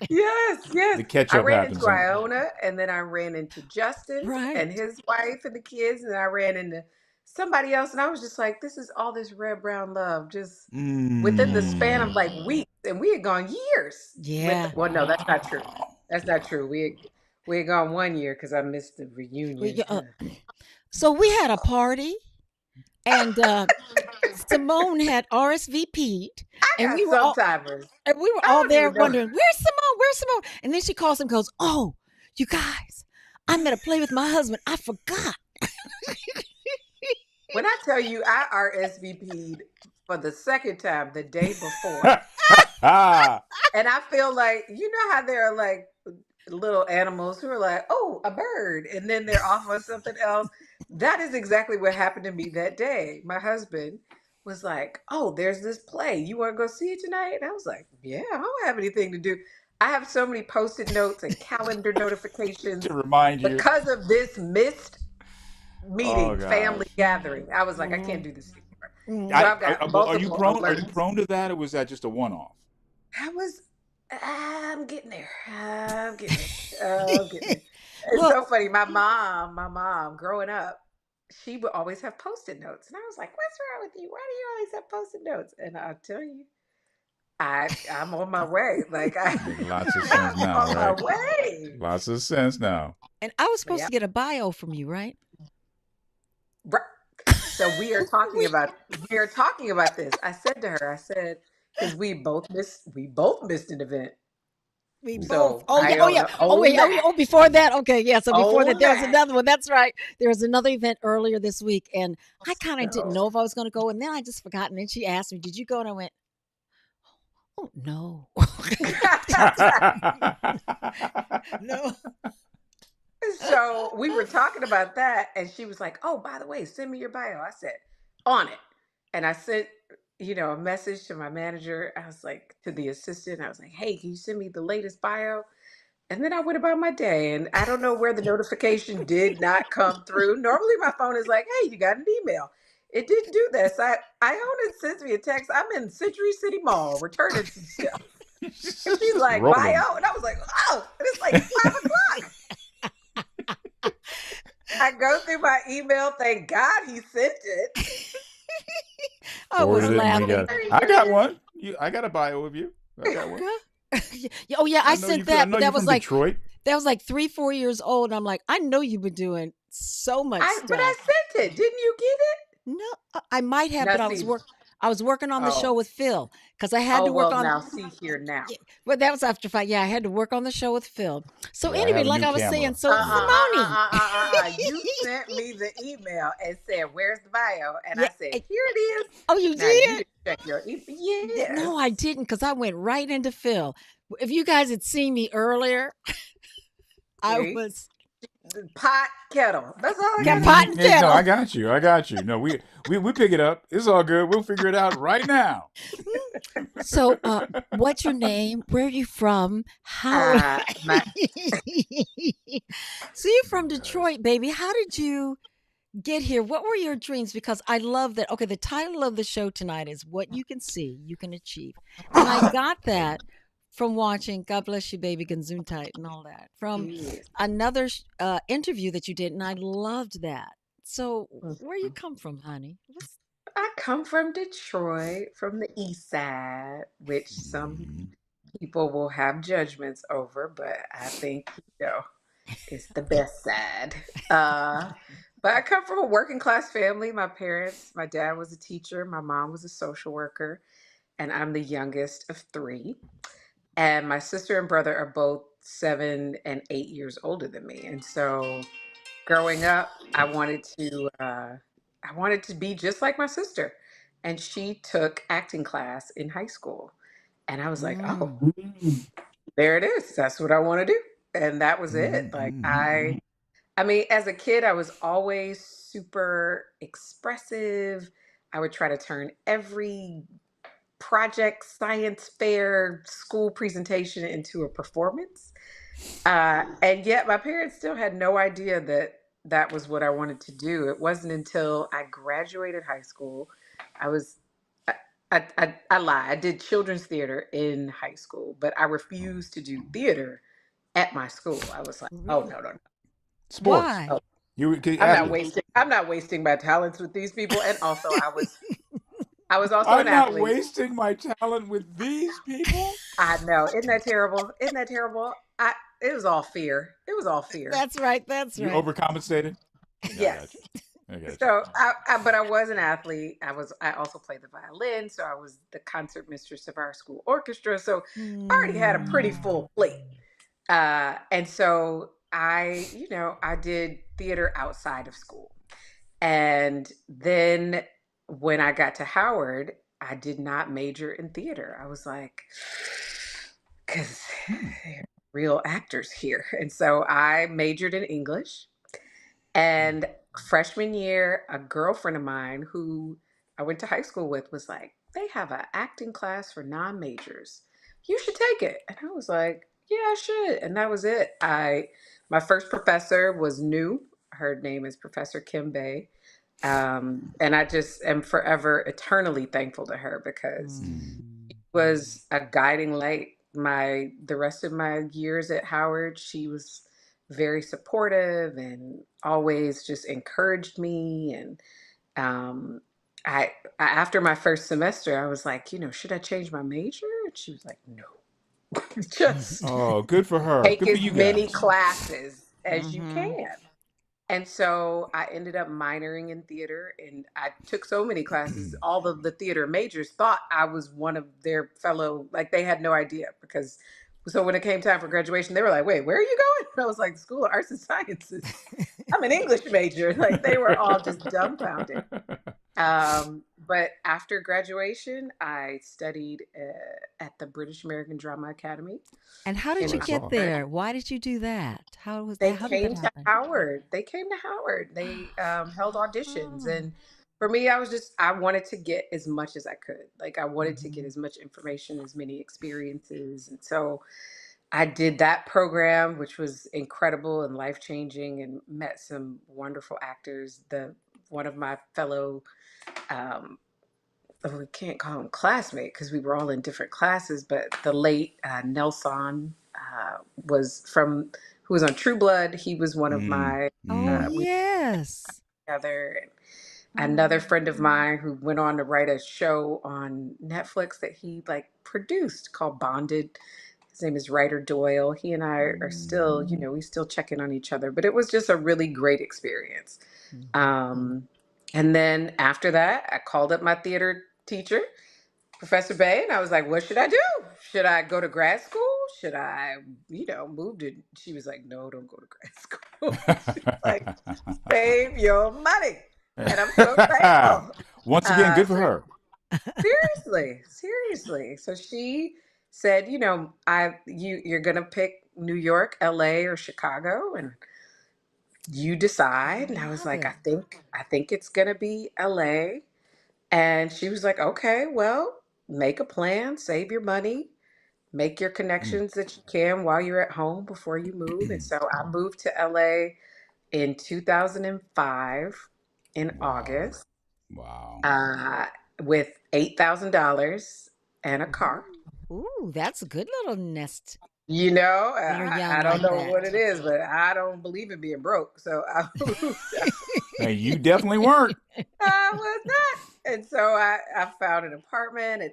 Yes, yes. The catch I up ran into happens, huh? Iona and then I ran into Justin right. and his wife and the kids, and I ran into somebody else, and I was just like, this is all this red brown love just within the span of Mm. like weeks. And we had gone years with, Yeah. well, no, that's not true. That's not true. We had gone 1 year because I missed the We, reunion. so we had a party, and Simone had RSVP'd, I and got we were all sometimers. I all don't there even know. wondering, "Where's Simone? Where's Simone?" And then she calls and goes, "Oh, you guys, I'm at a play with my husband. I forgot." When I tell you I RSVP'd for the second time the day before, and I feel like, you know how there are like little animals who are like, oh, a bird, and then they're off on something else. That is exactly what happened to me that day. My husband was like, oh, there's this play. You want to go see it tonight? And I was like, yeah, I don't have anything to do. I have so many post-it notes and calendar notifications To remind you. because of this missed Oh meeting, gosh. family gathering. I was like, I can't Mhm, do this anymore. mhm. So I've got Are you multiple prone? Are you alerts. prone to that, or was that just a one-off? I was, I'm getting there. I'm getting there. I'm getting there. It's Well, so funny. My mom, growing up, she would always have post-it notes, and I was like, "What's wrong with you? Why do you always have post-it notes?" And I'll tell you, I'm on my way. Like Make lots of sense I'm now, on my right? way. Lots of sense now. and I was But supposed yeah. to get a bio from you, right? Right. So We we are talking about this. I said to her, I said, because we both missed an event. we both. So Oh yeah. I Oh yeah. Oh own wait. Oh yeah. that. Oh, before that. Okay. Yeah. So before that, Own there was that. another one. That's right. There was another event earlier this week, and I kind of didn't So know if I was going to go, and then I just forgot. And then she asked me, "Did you go?" And I went, "Oh no, no." so we were talking about that, and she was like, "Oh, by the way, send me your bio." I said, "On it," and I sent a message to my manager. I was like, to the assistant, I was like, "Hey, can you send me the latest bio?" And then I went about my day, and I don't know where the notification did not come through. Normally, my phone is like, "Hey, you got an email." It didn't do this. I own it sends me a text. I'm in Century City Mall returning some stuff, and she's Just like, rolling. "Bio," and I was like, "Oh!" And it's like 5 o'clock. I go through my email. Thank God he sent it. I was Forwarded it, and we laughing. got. I got one. I got a bio of you. I got one. Yeah. Oh yeah, I sent I that, know but you from Detroit. that was like 3, 4 years old. And I'm like, I know you've been doing so much But I stuff. sent it. Didn't you get it? No, I might have, Now but see. I was working on the show Oh. with Phil because I had Oh to work well. on. Now see here now. Yeah, well, that was after 5. Yeah, I had to work on the show with Phil. So Yeah, I anyway, have a like new I was saying, camera. so Simone. You sent me the email and said, "Where's the bio?" And Yeah. I said, "Here it is." Oh, you Now you did? didn't check your email. No, Yes. I didn't because I went right into Phil. If you guys had seen me earlier, I See, was pot kettle. That's all I got gotta pot and say. No, I kettle. got you. I got you. No, we pick it up. It's all good. We'll figure it out right now. So, what's your name? Where are you from? How? My So you're from Detroit, baby. How did you get here? What were your dreams? Because I love that. Okay, the title of the show tonight is "What You Can See, You Can Achieve," and I got that from watching "God Bless You, Baby" Gesundheit and all that from yes. another interview that you did, and I loved that. So, where you come from, honey? I come from Detroit, from the east side, which some people will have judgments over, but I think, it's the best side. Uh, but I come from a working class family. My dad was a teacher, my mom was a social worker, and I'm the youngest of three. And my sister and brother are both 7 and 8 years older than me. And so growing up, I wanted to be just like my sister. And she took acting class in high school. And I was like, oh, Mm. there it is. That's what I want to do. And that was it. Like I mean, as a kid, I was always super expressive. I would try to turn every project, science fair, school presentation into a performance. And yet my parents still had no idea that that was what I wanted to do. It wasn't until I graduated high school. I was, I, I lie. I did children's theater in high school, but I refused to do theater at my school. I was like, oh Really? no, no, no. Sports. Why? Oh, You I'm not athletes. wasting. I'm not wasting my talents with these people. And also, I was also an I'm not athlete. wasting my talent with these people. I know. Isn't that terrible? Isn't that terrible? It was all fear. It was all fear. That's right. That's You right. overcompensated. Yeah, I got Yes. you. I got you. So, but I was an athlete. I also played the violin, so I was the concert mistress of our school orchestra. So, I already had a pretty full plate. And so I did theater outside of school. And then when I got to Howard, I did not major in theater. I was like, because Hmm. there are real actors here. And so I majored in English. And freshman year, a girlfriend of mine who I went to high school with was like, they have an acting class for non-majors. You should take it. And I was like, yeah, I should. And that was it. My first professor was new. Her name is Professor Kim Bay. And I just am forever eternally thankful to her because Mm. was a guiding light. The rest of my years at Howard, she was very supportive and always just encouraged me. And um, after my first semester, I was like, should I change my major? And she was like, no, just Oh, good for her. take Good for as you many guys. classes as you Mm-hmm. can. And so I ended up minoring in theater, and I took so many classes. All of the theater majors thought I was one of their fellow, like they had no idea because. So when it came time for graduation, they were like, "Wait, where are you going?" And I was like, "School of Arts and Sciences. I'm an English major." Like they were all just dumbfounded. But after graduation, I studied at the British American Drama Academy And how That's did in what you I get saw. Oxford. there? Why did you do that? How was that? They How did that came to happen? Howard. They came to Howard. They held auditions. Oh. And for me, I wanted to get as much as I could. Like, I wanted to get Mm-hmm. as much information, as many experiences. And so I did that program, which was incredible and life changing, and met some wonderful actors. One of my fellow, um, we can't call him classmate because we were all in different classes, but the late Nelson was from who was on True Blood. He was one of Mm. my Oh, Mm. we yes. together. And Oh. another friend of mine who went on to write a show on Netflix that he like produced called Bonded. His name is Ryder Doyle. He and I are still, we still check in on each other, but it was just a really great experience. Mm-hmm. Um, and then after that, I called up my theater teacher, Professor Bay, and I was like, what should I do? Should I go to grad school? Should I, move to? She was like, no, don't go to grad school. She's like, save your money. And I'm so thankful. Once again, good for So her. seriously, seriously. So she said, you're gonna pick New York, LA, or Chicago, and you decide. And I was Love like, it. I think it's gonna be LA. And she was like, okay, well, make a plan, save your money, make your Mm. connections that you can while you're at home before you move. And so I moved to LA in 2005 in Wow. August Wow. uh, with $8,000 and a car. Ooh, that's a good little nest when you're I young don't like know what that. it is, but I don't believe in being broke. So I moved. Hey, you definitely weren't. I was not. And so I found an apartment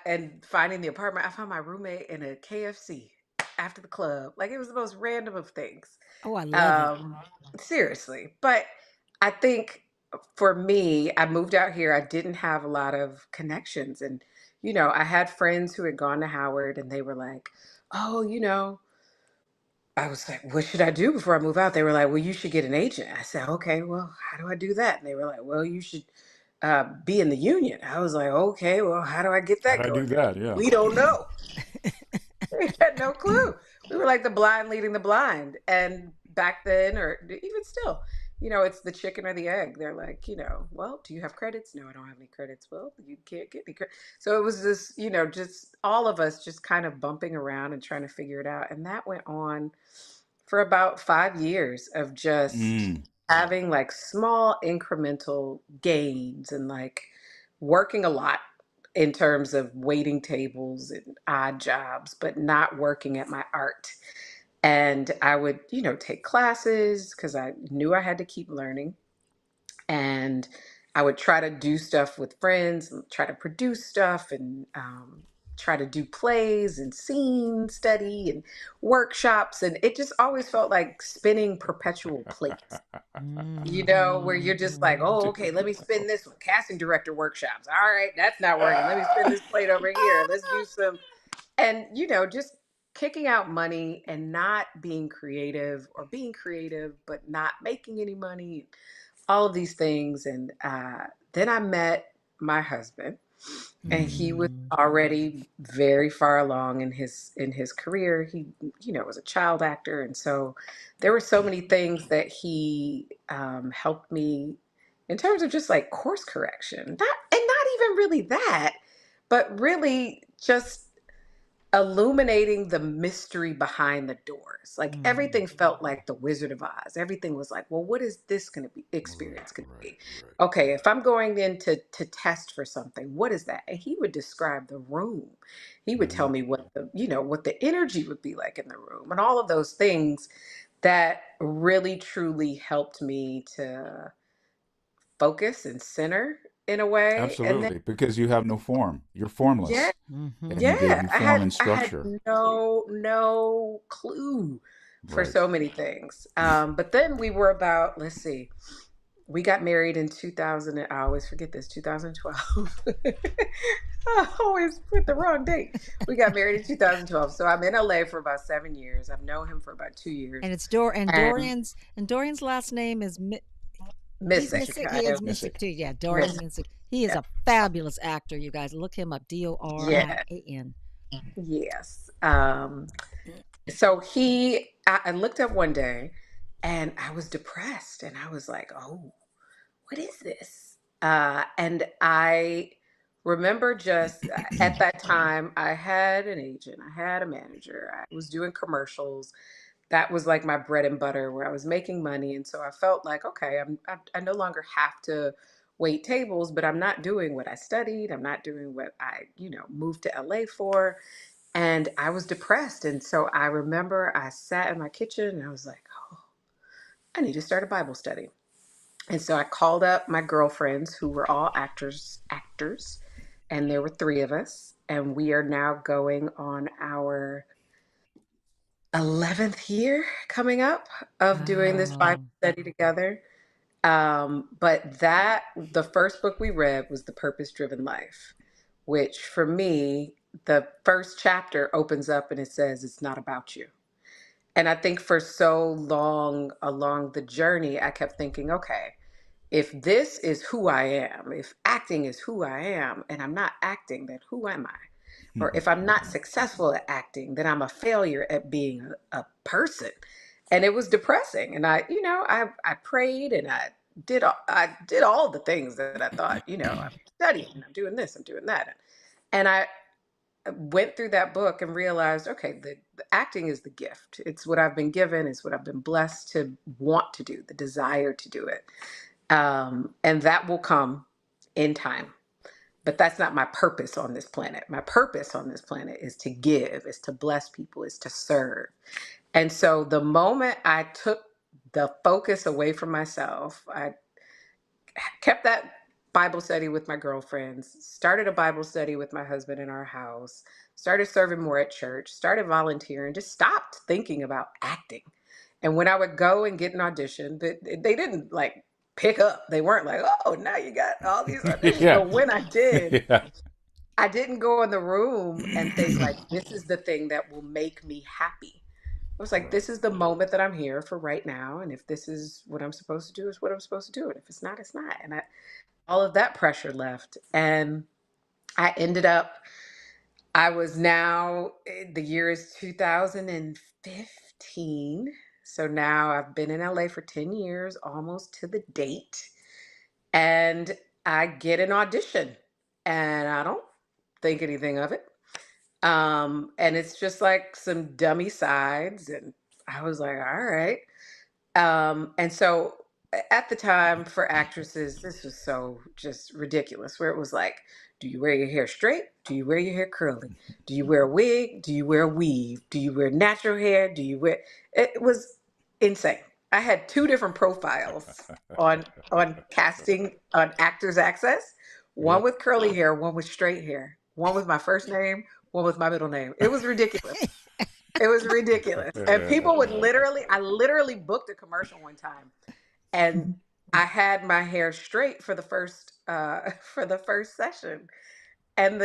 and finding the apartment, I found my roommate in a KFC after the club. Like it was the most random of things. Oh, I love it. Um, Seriously. But I think for me, I moved out here. I didn't have a lot of connections. And, I had friends who had gone to Howard and they were like, oh, I was like, what should I do before I move out? They were like, well, you should get an agent. I said, okay, well, how do I do that? And they were like, well, you should be in the union. I was like, okay, well, how do I get How'd that I do going? that? Yeah. We don't know. We had no clue. We were like the blind leading the blind. And back then, or even still, it's the chicken or the egg. They're like, well, do you have credits? No, I don't have any credits. Well, you can't get any credits. So it was this, just all of us just kind of bumping around and trying to figure it out. And that went on for about 5 years of just Mm. having like small incremental gains and like working a lot in terms of waiting tables and odd jobs, but not working at my art. And I would, take classes because I knew I had to keep learning. And I would try to do stuff with friends, and try to produce stuff. And try to do plays and scene study and workshops. And it just always felt like spinning perpetual plates, where you're just like, oh, okay, let me spin this one. Casting director workshops. All right, that's not working. Let me spin this plate over here. Let's do some. And, just kicking out money and not being creative, or being creative, but not making any money, all of these things. And then I met my husband, and he was already very far along in his career. He, was a child actor. And so there were so many things that he helped me in terms of just like course correction. Not even really that, but really just illuminating the mystery behind the doors. Like everything felt like the Wizard of Oz. Everything was like, well, what is this going to be experience going to be? Okay, if I'm going in to test for something, what is that? And he would describe the room. He would tell me what the energy would be like in the room, and all of those things that really truly helped me to focus and center in a way. And then Absolutely, because you have no form. You're formless. And he gave yeah, you I form had and I had structure. no clue for Right. so many things. But then we were about, let's see, we got married in 2000. I always forget this, 2012. I always put the wrong date. We got married in 2012. So I'm in LA for about 7 years. I've known him for about 2 years. And it's And Dorian's last name is he's Missick, Missick. I He is know Missick Missick. too. Yeah, Dorian Missick. Missick. He is Yeah. a fabulous actor. You guys look him up. Yeah. Dorian. Yes. So I looked up one day, and I was depressed, and I was like, oh, what is this? And I remember just at that time, I had an agent, I had a manager, I was doing commercials. That was like my bread and butter, where I was making money. And so I felt like, okay, I no longer have to wait tables, but I'm not doing what I studied. I'm not doing what I, moved to LA for. And I was depressed. And so I remember I sat in my kitchen and I was like, oh, I need to start a Bible study. And so I called up my girlfriends, who were all actors, and there were three of us. And we are now going on our 11th year coming up of doing this Bible Wow. study together. But the first book we read was The Purpose Driven Life, which for me, the first chapter opens up and it says, it's not about you. And I think for so long along the journey, I kept thinking, okay, if this is who I am, if acting is who I am, and I'm not acting, then who am I? Or if I'm not successful at acting, then I'm a failure at being a person. And it was depressing. And I prayed, and I did all the things that I thought, I'm studying, I'm doing this, I'm doing that. And I went through that book and realized, okay, the acting is the gift. It's what I've been given. It's what I've been blessed to want to do, the desire to do it. And that will come in time. But that's not my purpose on this planet. My purpose on this planet is to give, is to bless people, is to serve. And so the moment I took the focus away from myself, I kept that Bible study with my girlfriends, started a Bible study with my husband in our house, started serving more at church, started volunteering, just stopped thinking about acting. And when I would go and get an audition, they didn't like pick up. They weren't like, oh, now you got all these auditions. Yeah. But when I did, Yeah. I didn't go in the room and think like, this is the thing that will make me happy. I was like, Right. this is the moment that I'm here for right now. And if this is what I'm supposed to do, is what I'm supposed to do. And if it's not, it's not. And all of that pressure left. And I ended up, I was now, the year is 2015. So now I've been in LA for 10 years, almost to the date. And I get an audition, and I don't think anything of it. And it's just like some dummy sides. And I was like, all right. And so at the time for actresses, this was so just ridiculous, where it was like, do you wear your hair straight? Do you wear your hair curly? Do you wear a wig? Do you wear a weave? Do you wear natural hair? It was insane. I had two different profiles on casting on Actors Access, one Yep. with curly hair, one with straight hair, one with my first name, one with my middle name. It was ridiculous. It was ridiculous. And people would I literally booked a commercial one time, and I had my hair straight for the first session. And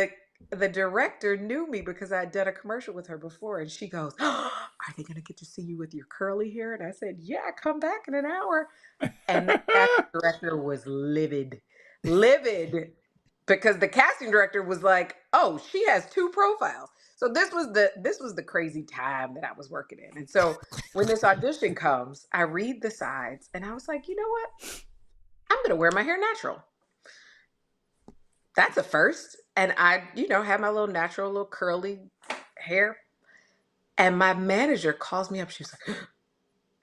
the director knew me because I had done a commercial with her before, and she goes, "Oh, are they gonna get to see you with your curly hair?" And I said, "Yeah, come back in an hour." And the casting director was livid, livid, because the casting director was like, "Oh, she has two profiles." So this was the crazy time that I was working in. And so when this audition comes, I read the sides, and I was like, you know what? I'm gonna wear my hair natural. That's a first. And I, had my little natural, little curly hair. And my manager calls me up. She was like,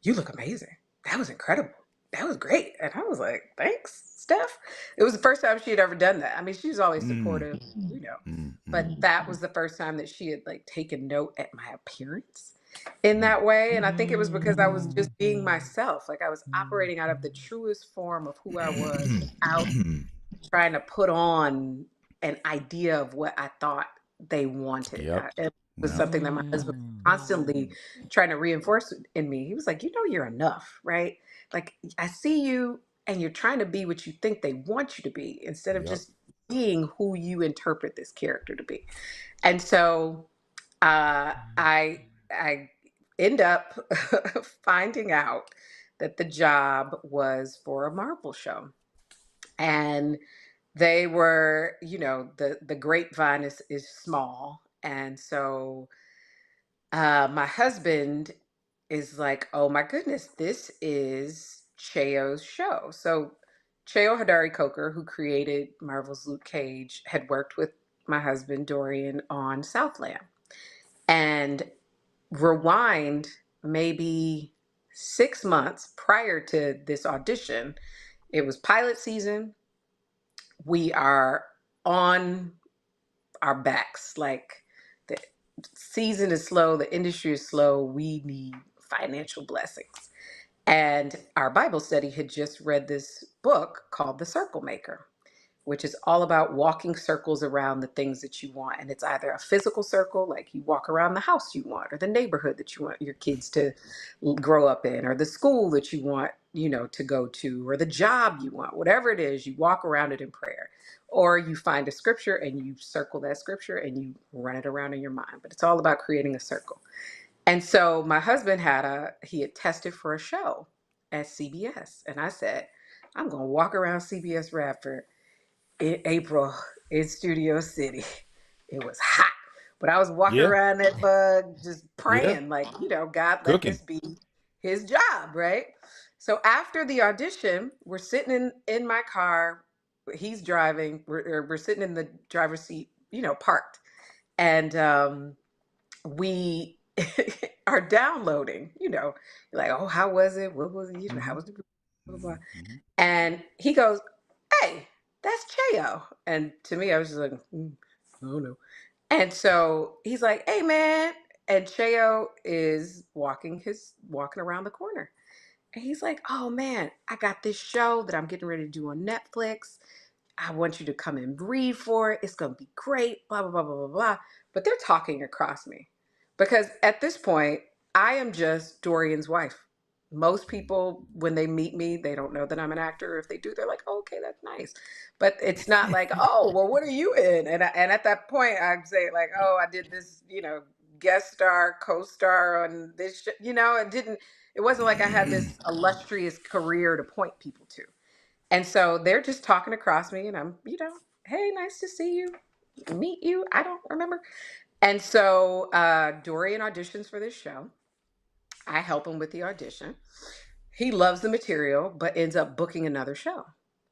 "You look amazing. That was incredible. That was great." And I was like, "Thanks, Steph." It was the first time she had ever done that. I mean, she's always supportive, but that was the first time that she had like taken note at my appearance in that way. And I think it was because I was just being myself. Like I was operating out of the truest form of who I was without trying to put on an idea of what I thought they wanted. Yep. It was something that my husband was constantly trying to reinforce in me. He was like, "You're enough, right? Like I see you and you're trying to be what you think they want you to be instead of Yep. just being who you interpret this character to be." And so I end up finding out that the job was for a Marvel show. And they were, the grapevine is small. And so my husband is like, "Oh my goodness, this is Cheo's show." So Cheo Hodari Coker, who created Marvel's Luke Cage, had worked with my husband Dorian on Southland. And rewind maybe 6 months prior to this audition, it was pilot season. We are on our backs. Like the season is slow, the industry is slow. We need financial blessings. And our Bible study had just read this book called The Circle Maker, which is all about walking circles around the things that you want. And it's either a physical circle, like you walk around the house you want, or the neighborhood that you want your kids to grow up in, or the school that you want, to go to, or the job you want, whatever it is, you walk around it in prayer. Or you find a scripture and you circle that scripture and you run it around in your mind. But it's all about creating a circle. And so my husband he had tested for a show at CBS. And I said, "I'm going to walk around CBS Radford in April in Studio City." It was hot, but I was walking Yeah. around that bug just Yeah. praying, like, God, let Cooking. this be his job, right? So after the audition, we're sitting in my car. He's driving. We're sitting in the driver's seat, parked, and we are downloading. Like, "Oh, how was it? What was it? How was the blah, blah, blah." And he goes, "Hey, that's Cheo." And to me, I was just like, "I don't know." And so he's like, "Hey, man." And Cheo is walking around the corner. And he's like, "Oh, man, I got this show that I'm getting ready to do on Netflix. I want you to come and read for it. It's going to be great, blah, blah, blah, blah, blah, blah." But they're talking across me because at this point, I am just Dorian's wife. Most people, when they meet me, they don't know that I'm an actor. If they do, they're like, "Oh, okay, that's nice." But it's not like, "Oh, well, what are you in?" And at that point, I'd say like, "Oh, I did this, guest star, co-star on this, it wasn't like I had this illustrious career to point people to. And so they're just talking across me, and I'm, "Hey, nice to see you, meet you. I don't remember." And so Dorian auditions for this show. I help him with the audition. He loves the material, but ends up booking another show.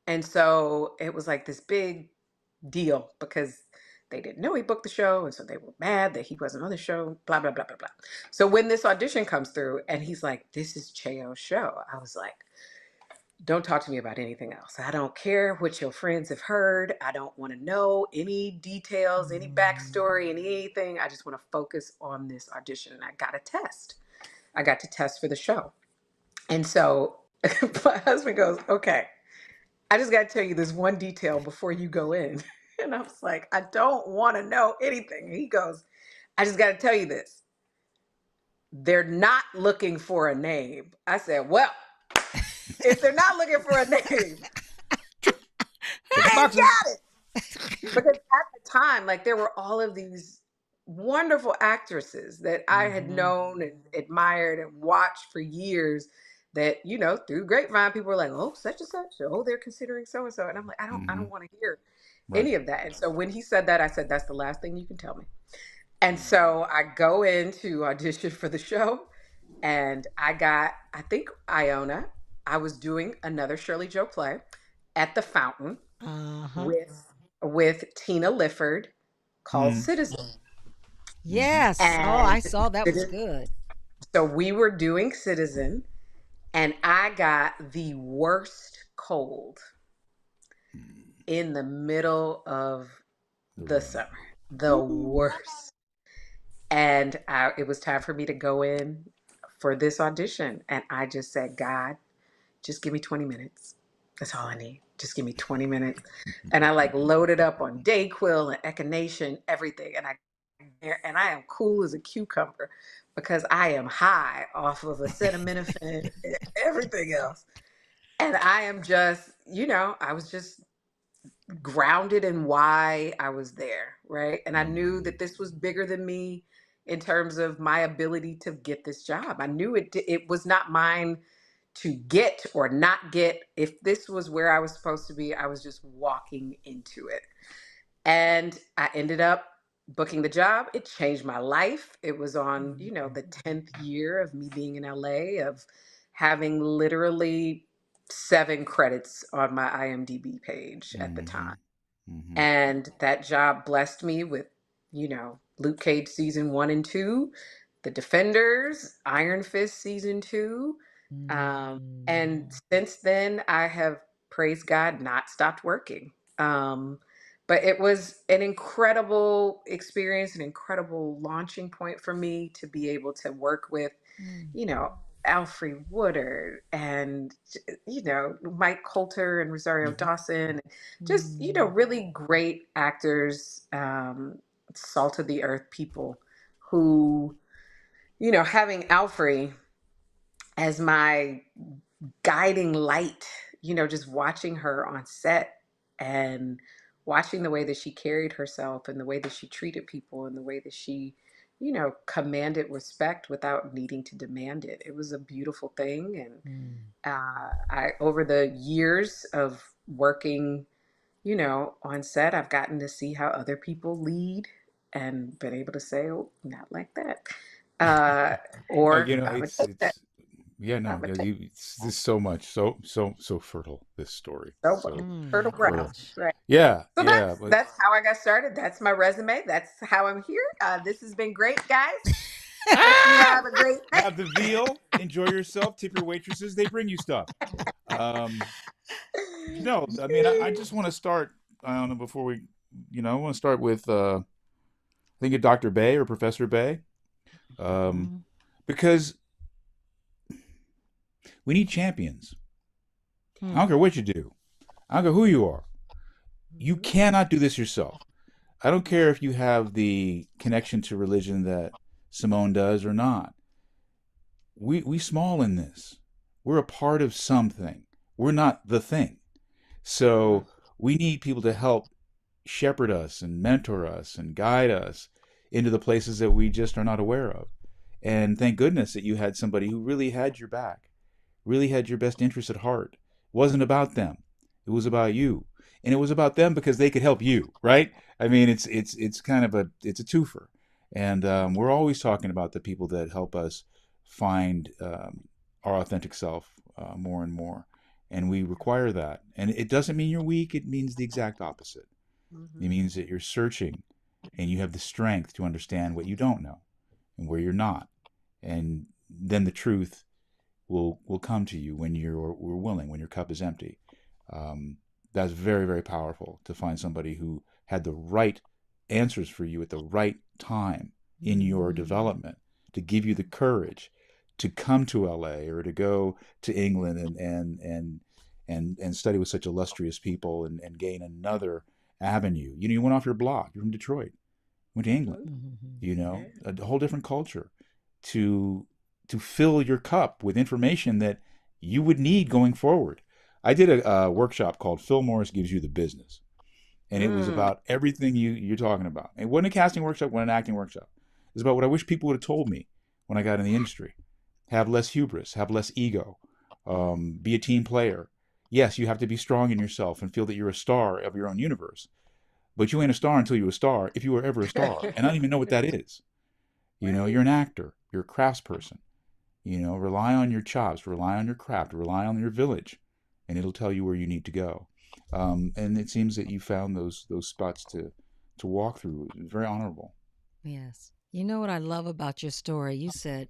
And so it was like this big deal because they didn't know he booked the show. And so they were mad that he wasn't on the show, blah, blah, blah, blah, blah. So when this audition comes through and he's like, "This is Cheo's show," I was like, "Don't talk to me about anything else. I don't care what your friends have heard. I don't want to know any details, any backstory, anything. I just want to focus on this audition." And I got a test. I got to test for the show. And so my husband goes, "Okay, I just got to tell you this one detail before you go in." And I was like, I don't want to know anything. And he goes, I just got to tell you this. They're not looking for a name. I said, well, if they're not looking for a name, Check the I ain't boxes. got it. Because at the time, like there were all of these wonderful actresses that I had Mm-hmm. known and admired and watched for years that, you know, through grapevine, people were like, oh, such and such. Oh, they're considering so and so. And I'm like, I Hmm. don't want to hear Right. any of that. And so when he said that, I said, that's the last thing you can tell me. And so I go in to audition for the show and I got, I think Iona. I was doing another Shirley Joe play at the Fountain Uh-huh. with Tina Lifford called Mm-hmm. Citizen. Mm-hmm. Yes. Oh, And I saw that was Citi- good. so we were doing Citizen and I got the worst cold in the middle of The the run. summer. The worst. And it was time for me to go in for this audition. And I just said, God, just give me 20 minutes. That's all I need. Just give me 20 minutes. And I like loaded up on Dayquil and Echinacea, everything. And I am cool as a cucumber because I am high off of acetaminophen and everything else. And I am just, you know, I was just grounded in why I was there, right? And I knew Mm-hmm. that this was bigger than me in terms of my ability to get this job. I knew it was not mine to get or not get. If this was where I was supposed to be, I was just walking into it. And I ended up booking the job. It changed my life. It was on, you know, the 10th year of me being in LA, of having literally 7 credits on my IMDb page at the Mm-hmm. time. Mm-hmm. And that job blessed me with, you know, Luke Cage season 1 and 2, The Defenders, Iron Fist season 2. And Mm. since then, I have, praise God, not stopped working. Um, but it was an incredible experience, an incredible launching point for me to be able to work with, Mm. you know, Alfre Woodard and, you know, Mike Coulter and Rosario Mm-hmm. Dawson, just, you know, Mm. really great actors, salt of the earth people who, you know, having Alfre as my guiding light, you know, just watching her on set and watching the way that she carried herself and the way that she treated people and the way that she, you know, commanded respect without needing to demand it. It was a beautiful thing. And Mm. I, over the years of working, you know, on set, I've gotten to see how other people lead and been able to say, oh, not like that. Uh, Oh, or you know, I'm going to take that. yeah, no, I'm going to take it's this so much, so fertile, this story. so So Oh fertile my ground. fertile. gosh. Right. Yeah, So yeah, but that's how I got started. That's my resume. That's how I'm here. This has been great, guys. Hope you ah! have a great night. Have the veal, enjoy yourself, tip your waitresses, they bring you stuff. Um, no, I mean, I just want to start, I don't know, before we, I want to start with, I think of Dr. Bay or Professor Bay, um, Mhm. because we need champions. I Hmm. don't care what you do. I don't care who you are. You cannot do this yourself. I don't care if you have the connection to religion that Simone does or not. We small in this. We're a part of something. We're not the thing. Mm, So we need people to help shepherd us and mentor us and guide us into the places that we just are not aware of. And thank goodness that you had somebody who really had your back, really had your best interest at heart. It wasn't about them. It was about you. And it was about them because they could help you, right? I mean, it's kind of it's a twofer. And we're always talking about the people that help us find our authentic self more and more. And we require that. And it doesn't mean you're weak. It means the exact opposite. It mhm, means that you're searching and you have the strength to understand what you don't know and where you're not. And then the truth will come to you when we're willing, when your cup is empty. Um, that's very, very powerful to find somebody who had the right answers for you at the right time in your Mm. development to give you the courage to come to LA or to go to England and study with such illustrious people and gain another avenue. You went off your block. You're from Detroit, went to England. Mhm. Yeah. A whole different culture to fill your cup with information that you would need going forward. I did a workshop called Phil Morris Gives You the Business, and it was Mm. about everything you're talking about. It wasn't a casting workshop, it wasn't an acting workshop. It was about what I wish people would have told me when I got in the industry. Have less hubris, have less ego, be a team player. Yes, you have to be strong in yourself and feel that you're a star of your own universe. But you ain't a star until you're a star, if you were ever a star. And I don't even know what that is. Right. You're an actor, you're a craftsperson. Rely on your chops, rely on your craft, rely on your village, and it'll tell you where you need to go. And it seems that you found those spots to walk through. It was very honorable. Yes. You know what I love about your story? You said,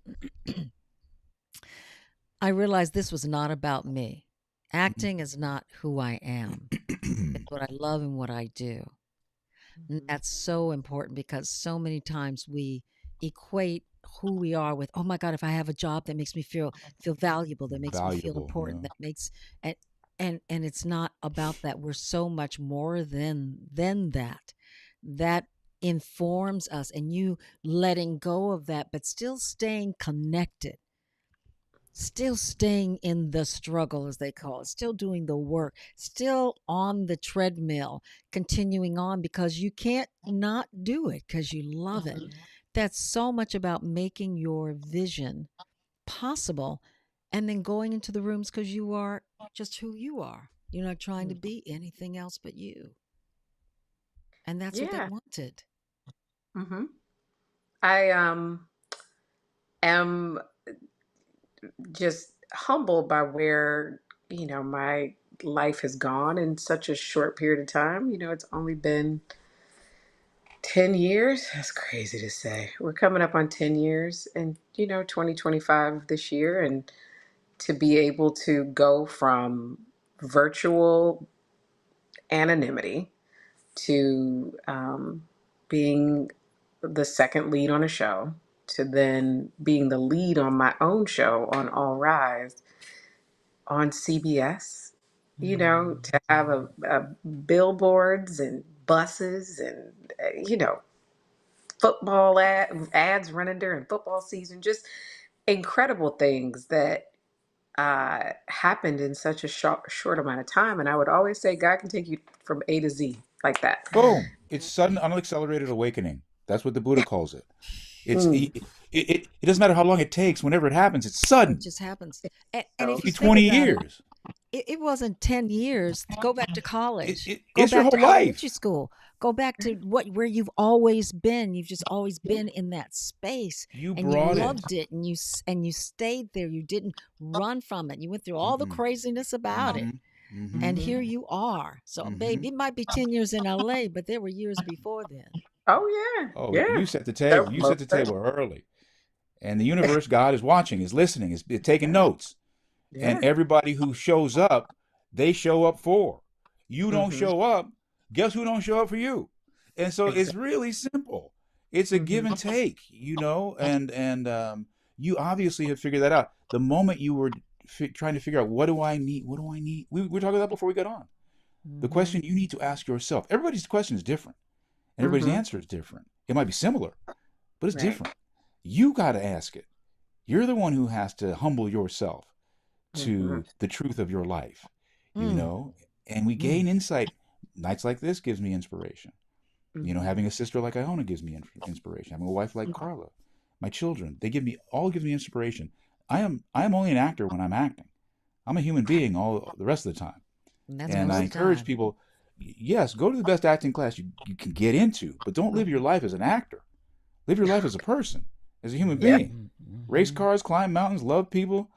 I realized this was not about me. Acting is not who I am. It's what I love and what I do. And Mhm. that's so important because so many times we equate who we are with, oh my God, if I have a job that makes me feel valuable, that makes me feel Valuable, important, yeah. that makes and and it's not about that. We're so much more than that. That informs us, and you letting go of that, but still staying connected, still staying in the struggle, as they call it, still doing the work, still on the treadmill, continuing on because you can't not do it because you love it. Mhm. That's so much about making your vision possible and then going into the rooms because you are just who you are. You're not trying to Mhm. be anything else but you. And that's what they Yeah. wanted. Hmm. I am just humbled by where, my life has gone in such a short period of time. It's only been 10 years. That's crazy to say. We're coming up on 10 years and 2025 this year, and to be able to go from virtual anonymity to being the second lead on a show, to then being the lead on my own show on All Rise on CBS, Mm. to have a billboards and buses and, football ads running during football season, just incredible things that happened in such a short amount of time. And I would always say God can take you from A to Z like that. Boom! It's sudden, unaccelerated awakening. That's what the Buddha calls it. It's Mm. it doesn't matter how long it takes. Whenever it happens, it's It sudden. just happens. And So if It you could be think 20 about it, years. it wasn't 10 years. Go back to college, go It's your back whole to elementary life. school, go back to where you've always been. You've just always been in that space, You and you brought it. loved it, and you stayed there. You didn't run from it. You went through all the Mm-mm. craziness about it, Mm-hmm. Mm-hmm. and Mhm. here you are. So Mm-hmm. babe, it might be 10 years in LA, but there were years before then. Oh yeah, Oh, yeah. you set the table. So You set most the certainly. table early. And the universe, God is watching, is listening, is taking Yeah, notes. And yeah. everybody who shows up, they show up for. You don't Hmm. show up, guess who don't show up for you? And so it's Exactly. really simple. It's a give Hmm. and take, and you obviously have figured that out. The moment you were trying to figure out what do I need, what do I need, we were talking about that before we got on. The Hmm. question you need to ask yourself. Everybody's question is different, and everybody's Hmm. answer is different. It might be similar, but it's Right. different. You got to ask it. You're the one who has to humble yourself Hmm. to the truth of your life, you Mm, know, and we mm, gain insight. Nights like this gives me inspiration. Hmm. Having a sister like Iona gives me inspiration. Having a wife like Carla, my children, they give me inspiration. I am only an actor when I'm acting. I'm a human being all the rest of the time. and that's And most I of the encourage time. people, yes, go to the best acting class you can get into, but don't live your Hmm. life as an actor. Live your life as a person, as a human Yeah. being. Mhm, Race mhm. cars, climb mountains, love people,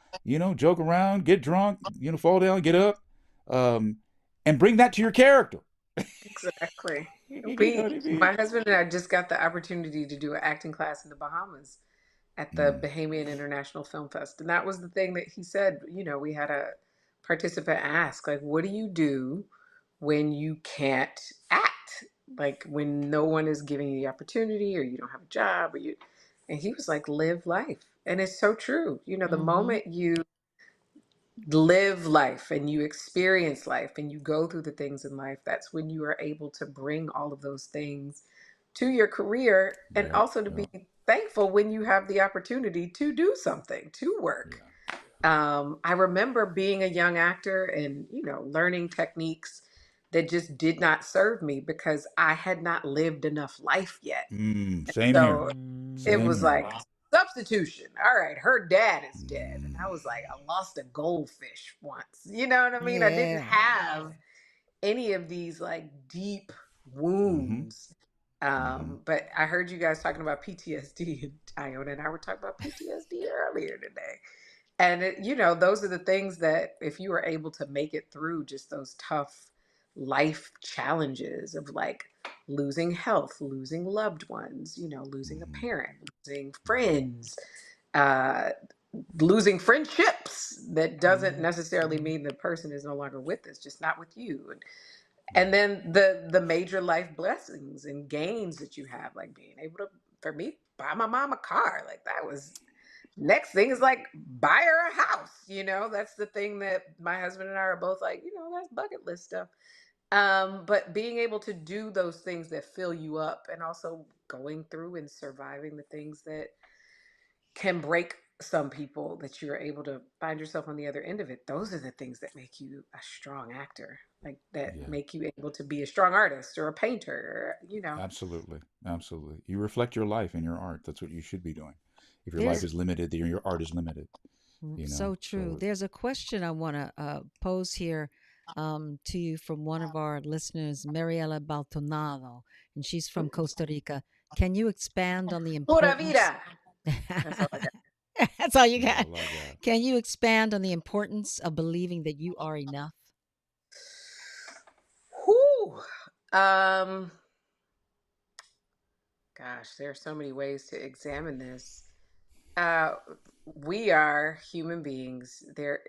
joke around, get drunk, fall down, get up, um, and bring that to your character. Exactly. You know what I My mean? husband and I just got the opportunity to do an acting class in the Bahamas at the Mm. Bahamian International Film Fest. And that was the thing that he said. We had a participant ask, like, what do you do when you can't act? Like when no one is giving you the opportunity or you don't have a job and he was like, live life. And it's so true. The Mhm. moment you live life and you experience life and you go through the things in life, that's when you are able to bring all of those things to your career, and Yep. also to be Yep. thankful when you have the opportunity to do something, to work. Yeah. I remember being a young actor and, learning techniques that just did not serve me because I had not lived enough life yet. Same here. So it Same was Mm. here. like substitution. All right, her dad is dead. And Mm, I was like, I lost a goldfish once. You know what I mean? I didn't Yeah. have any of these like deep mm-hmm. wounds. Mm-hmm. But I heard you guys talking about PTSD, and Iona and I were talking about PTSD earlier today. And those are the things that if you are able to make it through just those tough life challenges of like losing health, losing loved ones, losing a Mm-hmm. parent, losing friends, uh, losing friendships, that doesn't necessarily mean the person is no longer with us, just not with you. And Right. then the major life blessings and gains that you have, like being able to, for me, buy my mom a car. Like that was next thing is like buy her a house. That's the thing that my husband and I are both like, that's bucket list stuff. But being able to do those things that fill you up, and also going through and surviving the things that can break some people, that you're able to find yourself on the other end of it. Those are the things that make you a strong actor, like that Yeah. make you able to be a strong artist or a painter, Absolutely. Absolutely. You reflect your life in your art. That's what you should be doing. If your life There's is limited, then your art is limited. so true. So There's a question I want to pose here to you from one of our listeners, Mariela Baltonado, and she's from Costa Rica. Can you expand on the pura importance? vida. That's all I got. That's all you that's got. all I got. Can you expand on the importance of believing that you are enough? Whew. Um, Gosh, there are so many ways to examine this. Uh, we are human beings. There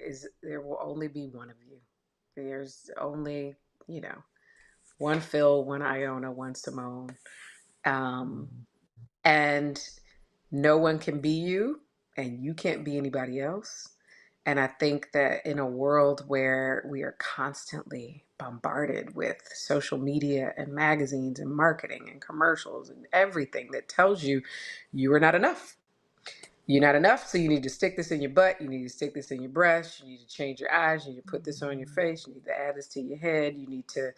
will only be one of you. There's only, you know, one Phil, one Iona, one Simone. Um, Mm. and no one can be you, and you can't be anybody else. And I think that in a world where we are constantly bombarded with social media and magazines and marketing and commercials and everything that tells you you are not enough, you're not enough, so you need to stick this in your butt. You need to stick this in your breast. You need to change your eyes. You need to put this on your face. You need to add this to your head. You need to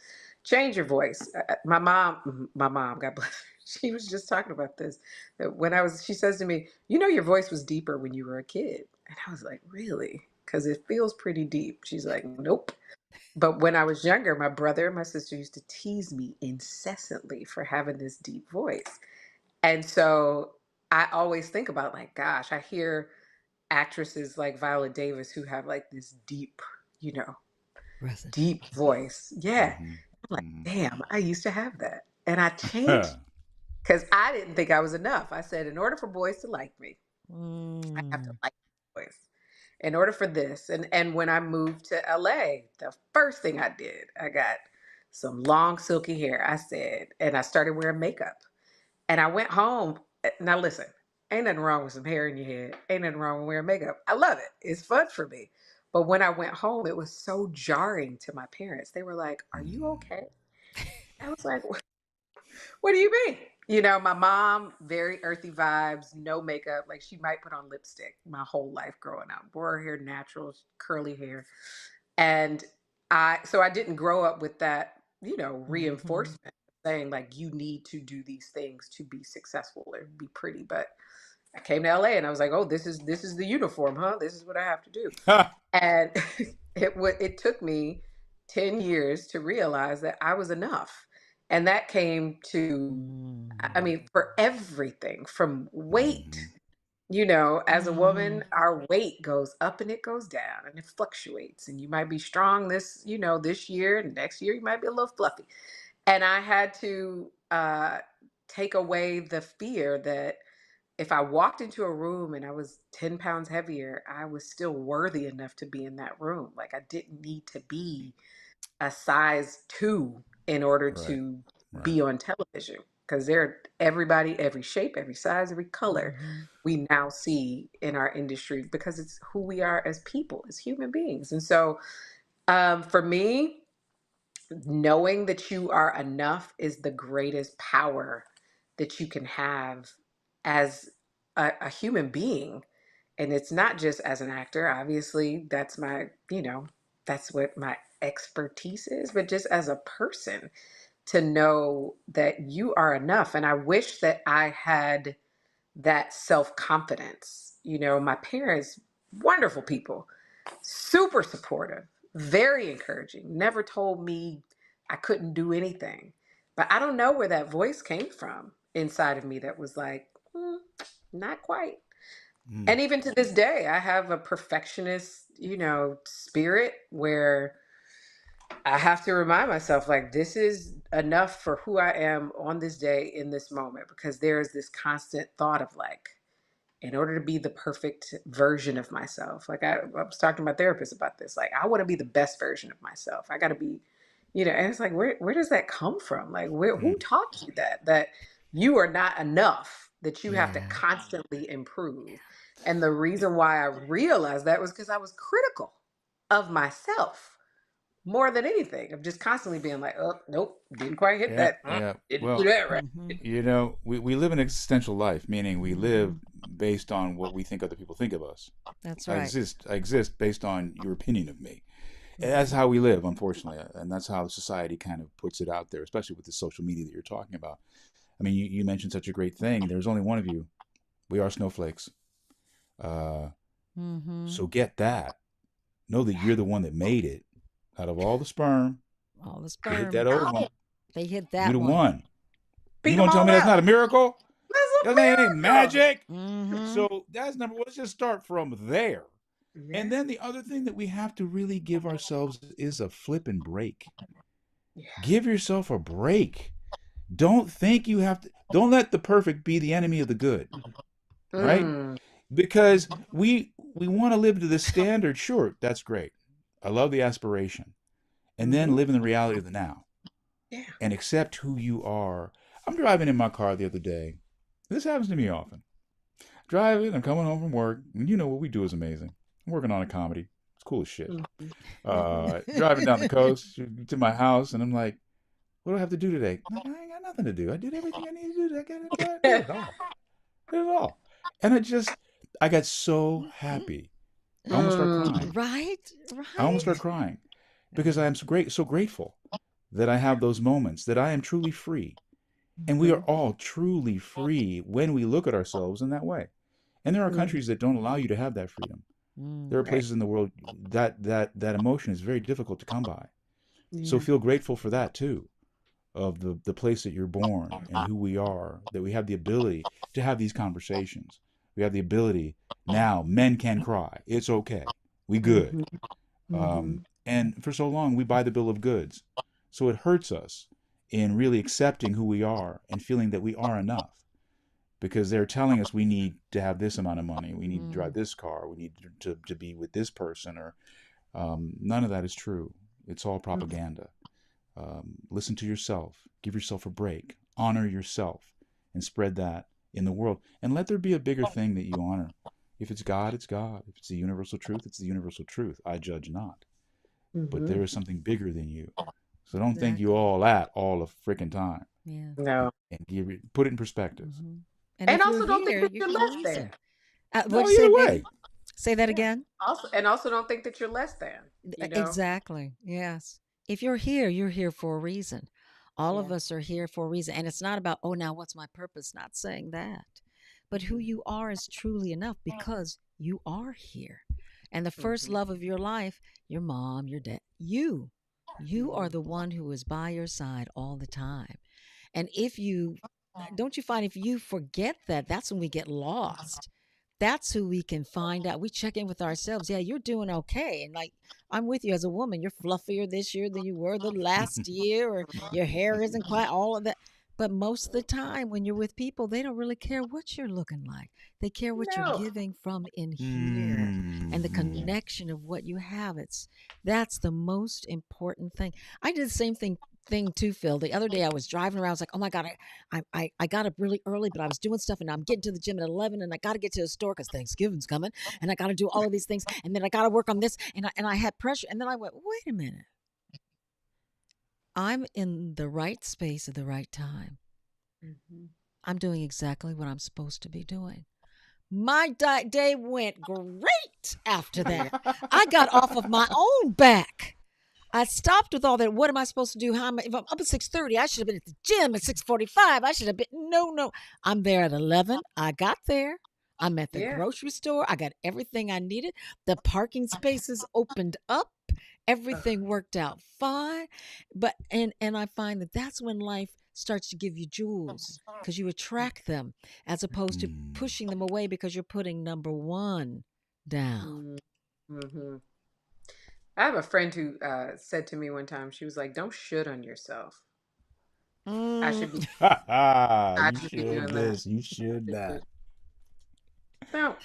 change your voice. My mom, God bless her, she was just talking about this. That she says to me, your voice was deeper when you were a kid. And I was like, really? Because it feels pretty deep. She's like, nope. But when I was younger, my brother and my sister used to tease me incessantly for having this deep voice. And so I always think about, like, gosh, I hear actresses like Viola Davis who have like this deep, you know, deep Resonance. voice. Yeah. Mm-hmm. I'm like, Mm-hmm. damn, I used to have that. And I changed because I didn't think I was enough. I said, in order for boys to like me, I have to Mm. like my voice. In order for this. And when I moved to LA, the first thing I did, I got some long silky hair. I said, and I started wearing makeup. And I went home. Now listen, ain't nothing wrong with some hair in your head. Ain't nothing wrong with wearing makeup. I love it. It's fun for me. But when I went home, it was so jarring to my parents. They were like, "Are you okay?" I was like, "What do you mean?" My mom, very earthy vibes, no makeup. Like she might put on lipstick my whole life growing up. Wore her hair natural, curly hair. And so I didn't grow up with that, Mm-hmm. reinforcement saying like you need to do these things to be successful or be pretty. But I came to LA and I was like, oh, this is the uniform, huh? This is what I have to do. And it took me 10 years to realize that I was enough. And that came to, I Mm. mean, for everything from weight. Mm-hmm. As a Mm. woman, our weight goes up and it goes down and it fluctuates. And you might be strong this year, and next year you might be a little fluffy. And I had to take away the fear that if I walked into a room and I was 10 pounds heavier, I was still worthy enough to be in that room. Like I didn't need to be a size 2 in order Right. to Right. be on television. because they're everybody, every shape, every size, every color Mm-hmm. we now see in our industry because it's who we are as people, as human beings. And so for me, knowing that you are enough is the greatest power that you can have as a human being. And it's not just as an actor. Obviously, that's my, that's what my expertise is, but just as a person to know that you are enough. And I wish that I had that self confidence. My parents, wonderful people, super supportive, very encouraging, never told me I couldn't do anything. But I don't know where that voice came from inside of me that was like, not quite. Mm. And even to this day, I have a perfectionist, spirit where I have to remind myself, like, this is enough for who I am on this day in this moment, because there is this constant thought of like, in order to be the perfect version of myself. Like I was talking to my therapist about this. Like I want to be the best version of myself. I got to be, and it's like, where does that come from? Like who Mm. taught you that you are not enough, that you have to Yeah. constantly improve? And the reason why I realized that was because I was critical of myself more than anything. Of just constantly being like, oh, nope, didn't quite hit Yeah, that. yeah. Didn't do Well, that right. Mm-hmm. we live an existential life, meaning we Mm-hmm. live based on what we think other people think of us. That's I right. exist. I exist based on your opinion of me. And that's Mhm. how we live, unfortunately, and that's how society kind of puts it out there, especially with the social media that you're talking about. I mean, you mentioned such a great thing. There's only one of you. We are snowflakes. Uh, Mm-hmm. so get that. Know that you're the one that made it. Out of all the sperm, All the you hit sperm. that ovum. They hit You that the one. one. You Beat them gonna tell all me that's out. not a miracle? That's a That ain't miracle. magic. Mm-hmm. So that's number one. Let's just start from there. And Yeah. then the other thing that we have to really give ourselves is a flipping break. Yeah. Give yourself a break. Don't think you have to, don't let the perfect be the enemy of the good, right? Mm. Because we want to live to this standard. Sure, that's great. I love the aspiration. And then Hmm. live in the reality of the now Yeah. and accept who you are. I'm driving in my car the other day. This happens to me often. Driving, I'm coming home from work, and you know what we do is amazing. I'm working on a comedy. It's cool as shit. Mhm. Driving down the coast to my house, and I'm like, what do I have to do today? I ain't got nothing to do. I did everything I need to do. I did it all. Did it all. And I got so happy. I almost start Mm. crying. Right? I almost Right? start crying because I am so grateful that I have those moments, that I am truly free. And we are Mhm. all truly free when we look at ourselves in that way. And there are Mm. countries that don't allow you to have that freedom. There Mm. are Right. places in the world that emotion is very difficult to come by. So Yeah. feel grateful for that too, of the place that you're born and who we are, that we have the ability to have these conversations. We have the ability now. Men can cry. It's okay. We good. Mhm. Mhm. And for so long, we buy the bill of goods. So it hurts us in really accepting who we are and feeling that we are enough, because they're telling us we need to have this amount of money, we need to drive Mm. this car, we need to be with this person, or none of that is true. It's all propaganda. Listen to yourself, give yourself a break, honor yourself, and spread that in the world. And let there be a bigger thing that you honor. If it's God, it's God. If it's the universal truth, it's the universal truth. I judge not. But there Mhm. is something bigger than you. So don't think you Exactly. all that all the freaking time. Yeah. No. And put it in perspective. Mm-hmm. And And if you're also don't think here, that you're you're for a less than. reason. What'd No, you say, either baby? way. Say that Yeah. again. Also don't think that you're less than, you know? Exactly. Yes. If you're here for a reason. All of Yeah. us are here for a reason. And it's not about, oh, now what's my purpose? Not saying that. But who Mhm. you are is truly enough because you are here. And the first Mhm. love of your life, your mom, your dad, you are Mhm. the one who is by your side all the time. And if you don't you find if you forget that, that's when we get lost. That's who we can find out. We check in with ourselves. Yeah, you're doing okay. And like, I'm with you as a woman. You're fluffier this year than you were the last year, or your hair isn't quite all of that. But most of the time, when you're with people, they don't really care what you're looking like. They care what you're No. giving from in here and the Mm-hmm. connection of what you have. That's the most important thing. I did the same thing thing too, Phil. The other day I was driving around. I was like, oh my God, I got up really early, but I was doing stuff and I'm getting to the gym at 11 and I got to get to the store because Thanksgiving's coming and I got to do all of these things. And then I got to work on this. And I had pressure. And then I went, wait a minute. I'm in the right space at the right time. Mhm. I'm doing exactly what I'm supposed to be doing. My day went great after that. I got off of my own back. I stopped with all that. What am I supposed to do? If I'm up at 6:30, I should have been at the gym at 6:45. I should have been. No. I'm there at 11. I got there. I'm at the Yeah. grocery store. I got everything I needed. The parking spaces opened up. Everything worked out fine. But and I find that that's when life starts to give you jewels because you attract them as opposed to Mm. pushing them away because you're putting number one down. Mm-hmm. I have a friend who said to me one time, she was like, "Don't should on yourself. I Mm, should be, I You should be should doing that. this, you should that. Don't,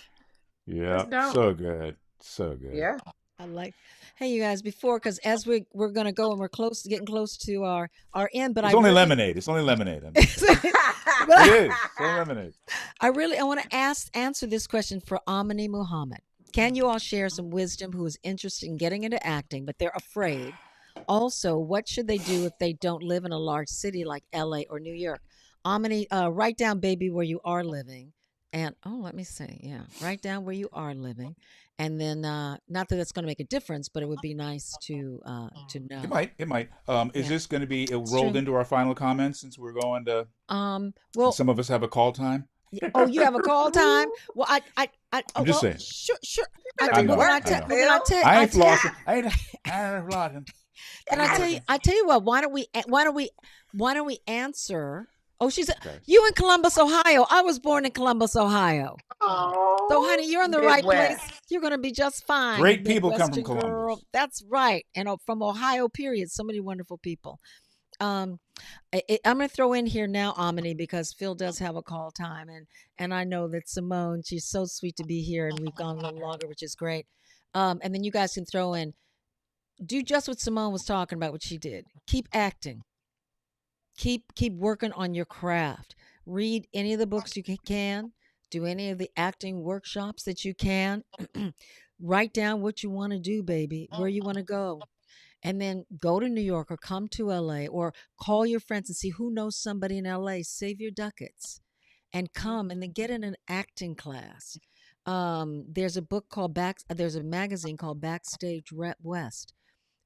Yeah, just don't." so good. So good. Yeah. I like. Hey, you guys, before because as we're gonna go and we're getting close to our end, but It's I only really, lemonade. It's only lemonade. but It is. It's only lemonade. I want to answer this question for Amini Muhammad. Can you all share some wisdom who is interested in getting into acting, but they're afraid? Also, what should they do if they don't live in a large city like LA or New York? Amini, write down, baby, where you are living. And oh, let me see. Yeah, write down where you are living. And then, not that that's going to make a difference, but it would be nice to It know. might. It might. Is Yeah, this going to be it's rolled true. into our final comments since we're going to? Well, Some of us have a call time. oh, you have a call time? Well, oh, I'm just well, saying. sure. You're I gonna I do. be Well, know. then I working, know. Phil. I I ain't tell, flossing. I ain't flossing. then I'm working. I tell you what. Why don't we answer? Oh, she said Okay. you in Columbus, Ohio. I was born in Columbus, Ohio. So, Oh, honey, you're in the right place. Midwest. You're gonna be just fine, you Great people come from Midwestern girl. Columbus. That's right. And from Ohio, period. So many wonderful people. Um, I'm going to throw in here now, Amini, because Phil does have a call time, and I know that Simone, she's so sweet to be here, and we've gone a little longer, which is great. And then you guys can throw in, do just what Simone was talking about, what she did. Keep acting. Keep working on your craft. Read any of the books you can. Do any of the acting workshops that you can. Write down what you want to do, baby, where you want to go, and then go to New York or come to LA or call your friends and see who knows somebody in LA. Save your ducats and come and then get in an acting class. There's a book called there's a magazine called Backstage West.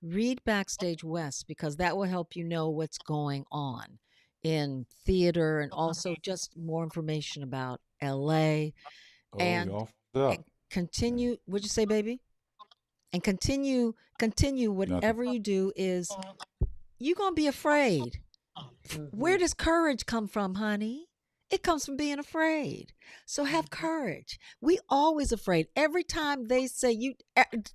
Read Backstage West because that will help you know what's going on in theater and also just more information about LA Oh, and y'all up. continue. What'd you say, baby? And continue Nothing. whatever you do is you're going to be afraid. Mm-hmm. Where does courage come from, honey? It comes from being afraid. So have courage. We always afraid. Every time they say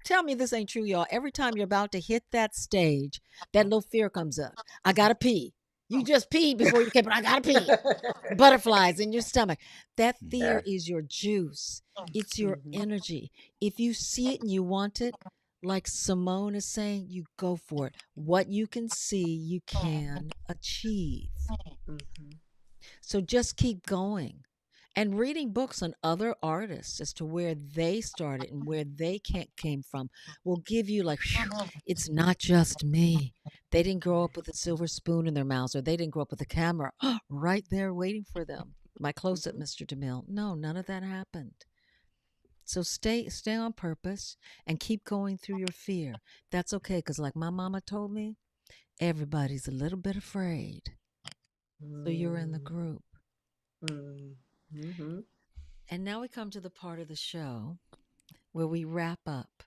tell me this ain't true, y'all. Every time you're about to hit that stage, that little fear comes up. I gotta pee. You just pee before you can, but I gotta pee. Butterflies in your stomach. That Mhm. fear Yeah. is your juice. It's your Mm-hmm. energy. If you see it and you want it, like Simone is saying, you go for it. What you can see, you can achieve. Mm-hmm. So just keep going and reading books on other artists as to where they started and where they came from will give you like, "Phew, it's not just me. They didn't grow up with a silver spoon in their mouths or they didn't grow up with a camera right there waiting for them. My close up, Mm-hmm. Mr. DeMille. No, none of that happened. So stay on purpose and keep going through your fear. That's okay, because like my mama told me, everybody's a little bit afraid. So you're in the group. Mm-hmm. And now we come to the part of the show where we wrap up.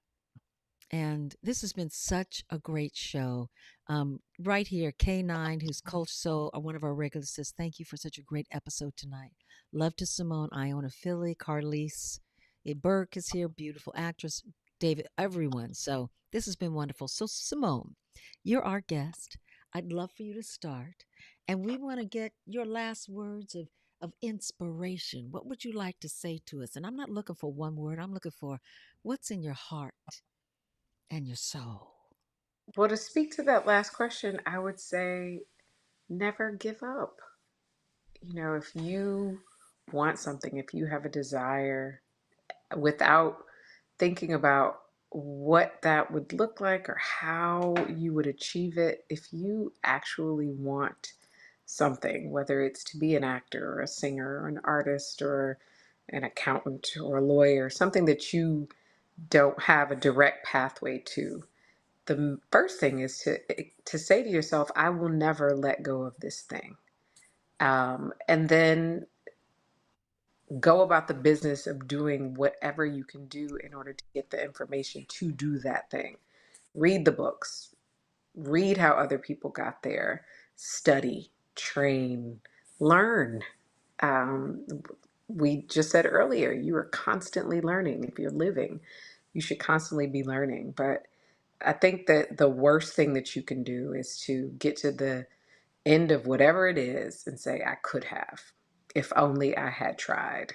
And this has been such a great show. Right here, K9, who's Coach Soul, one of our regulars, says, thank you for such a great episode tonight. Love to Simone, Iona Philly, Carlise. Burke is here, beautiful actress, David, everyone. So this has been wonderful. So, Simone, you're our guest. I'd love for you to start. And we want to get your last words of inspiration. What would you like to say to us? And I'm not looking for one word, I'm looking for what's in your heart and your soul. Well, to speak to that last question, I would say never give up. If you want something, if you have a desire, without thinking about what that would look like or how you would achieve it, if you actually want something, whether it's to be an actor or a singer or an artist or an accountant or a lawyer, something that you don't have a direct pathway to, the first thing is to say to yourself, I will never let go of this thing. And then go about the business of doing whatever you can do in order to get the information to do that thing. Read the books, read how other people got there, study, train, learn. Um, we just said earlier, you are constantly learning. If you're living, you should constantly be learning. But I think that the worst thing that you can do is to get to the end of whatever it is and say, I could have, if only I had tried.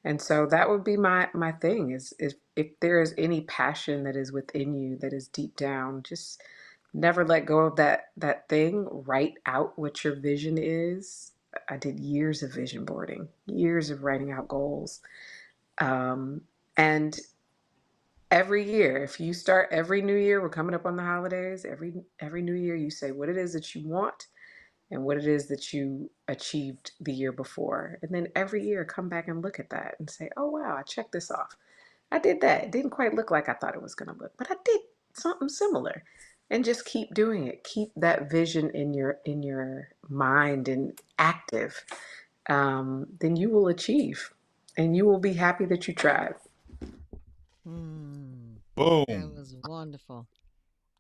And so that would be my thing is if there is any passion that is within you that is deep down, just never let go of that thing. Write out what your vision is. I did years of vision boarding, years of writing out goals. And every year, if you start every new year, we're coming up on the holidays, every new year you say what it is that you want and what it is that you achieved the year before. And then every year, come back and look at that and say, oh, wow, I checked this off. I did that. It didn't quite look like I thought it was going to look, but I did something similar. And just keep doing it. Keep that vision in your mind and active. Then you will achieve, and you will be happy that you tried. Hmm. That Boom. was wonderful.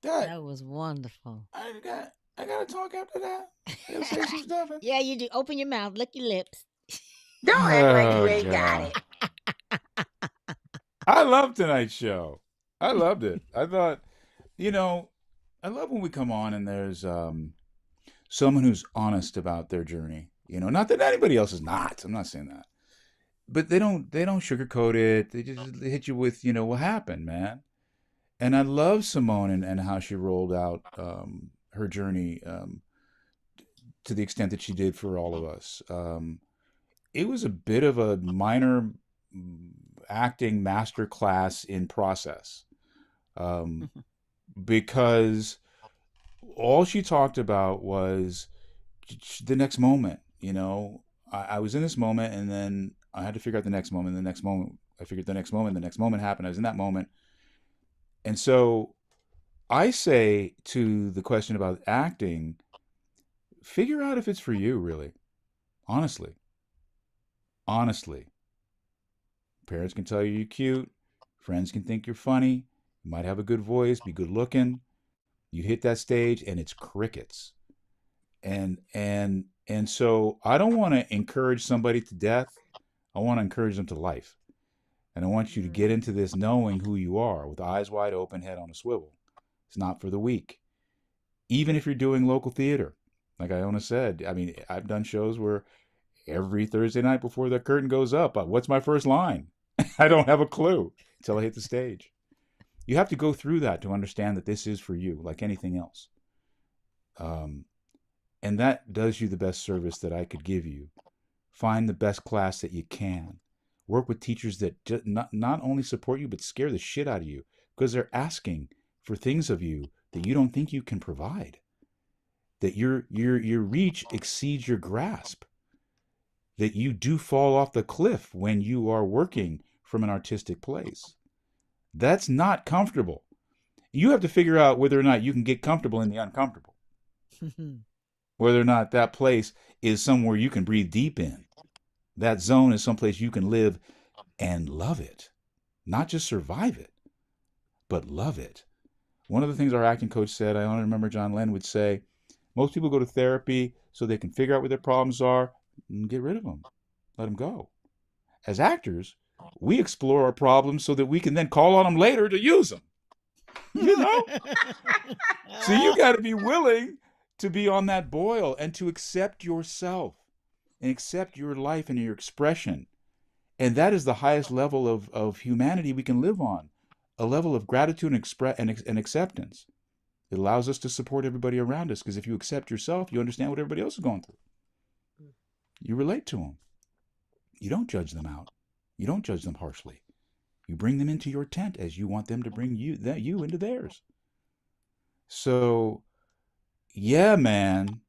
That That was wonderful. I gotta talk after that. I gotta say some stuff. Yeah, you do. Open your mouth, lick your lips. Don't act like you Oh ain't got God. it. I love tonight's show. I loved it. I thought, you know, I love when we come on and there's someone who's honest about their journey. Not that anybody else is not. I'm not saying that. But they don't sugarcoat it. They hit you with, what happened, man. And I love Simone and how she rolled out her journey to the extent that she did for all of us. It was a bit of a minor acting master class in process, um, because all she talked about was the next moment. I was in this moment, and then I had to figure out the next moment. The next moment, I figured the next moment. The next moment happened. I was in that moment, and so I say to the question about acting, figure out if it's for you, really. Honestly, honestly, parents can tell you're cute, friends can think you're funny, you might have a good voice, be good looking. You hit that stage, and it's crickets. And so I don't want to encourage somebody to death. I want to encourage them to life. And I want you to get into this knowing who you are with eyes wide open, head on a swivel. It's not for the weak. Even if you're doing local theater, like Iona said, I mean, I've done shows where every Thursday night before the curtain goes up, what's my first line? I don't have a clue until I hit the stage. You have to go through that to understand that this is for you, like anything else. Um, and that does you the best service that I could give you. Find the best class that you can. Work with teachers that not only support you, but scare the shit out of you because they're asking for things of you that you don't think you can provide. That your reach exceeds your grasp. That you do fall off the cliff when you are working from an artistic place. That's not comfortable. You have to figure out whether or not you can get comfortable in the uncomfortable. Whether or not that place is somewhere you can breathe deep in. That zone is someplace you can live and love it. Not just survive it, but love it. One of the things our acting coach said, I only remember John Lennon would say, most people go to therapy so they can figure out what their problems are and get rid of them. Let them go. As actors, we explore our problems so that we can then call on them later to use them. You know? So you got to be willing to be on that boil and to accept yourself and accept your life and your expression. And that is the highest level of humanity we can live on, a level of gratitude and acceptance. It allows us to support everybody around us, because if you accept yourself, you understand what everybody else is going through. You relate to them. You don't judge them out. You don't judge them harshly. You bring them into your tent as you want them to bring you into theirs. So, yeah, man,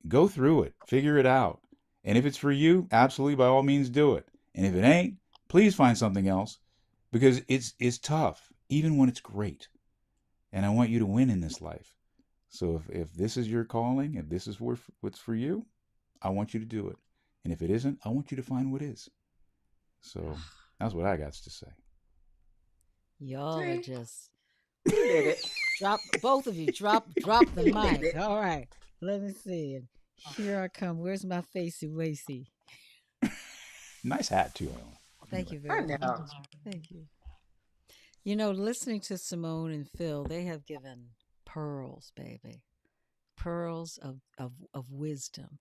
go through it. Figure it out. And if it's for you, absolutely, by all means, do it. And if it ain't, please find something else, because it's tough, even when it's great. And I want you to win in this life. So if this is your calling, if this is what's for you, I want you to do it. And if it isn't, I want you to find what is. So that's what I got to say. Y'all are See? just You did it. both of you drop the You did mic. it. All right. Let me see it. Here I come. Where's my facey wacy? Nice hat too, Ellen. Thank you I very much. know. Thank you. You know, listening to Simone and Phil, they have given pearls, baby. Pearls of wisdom,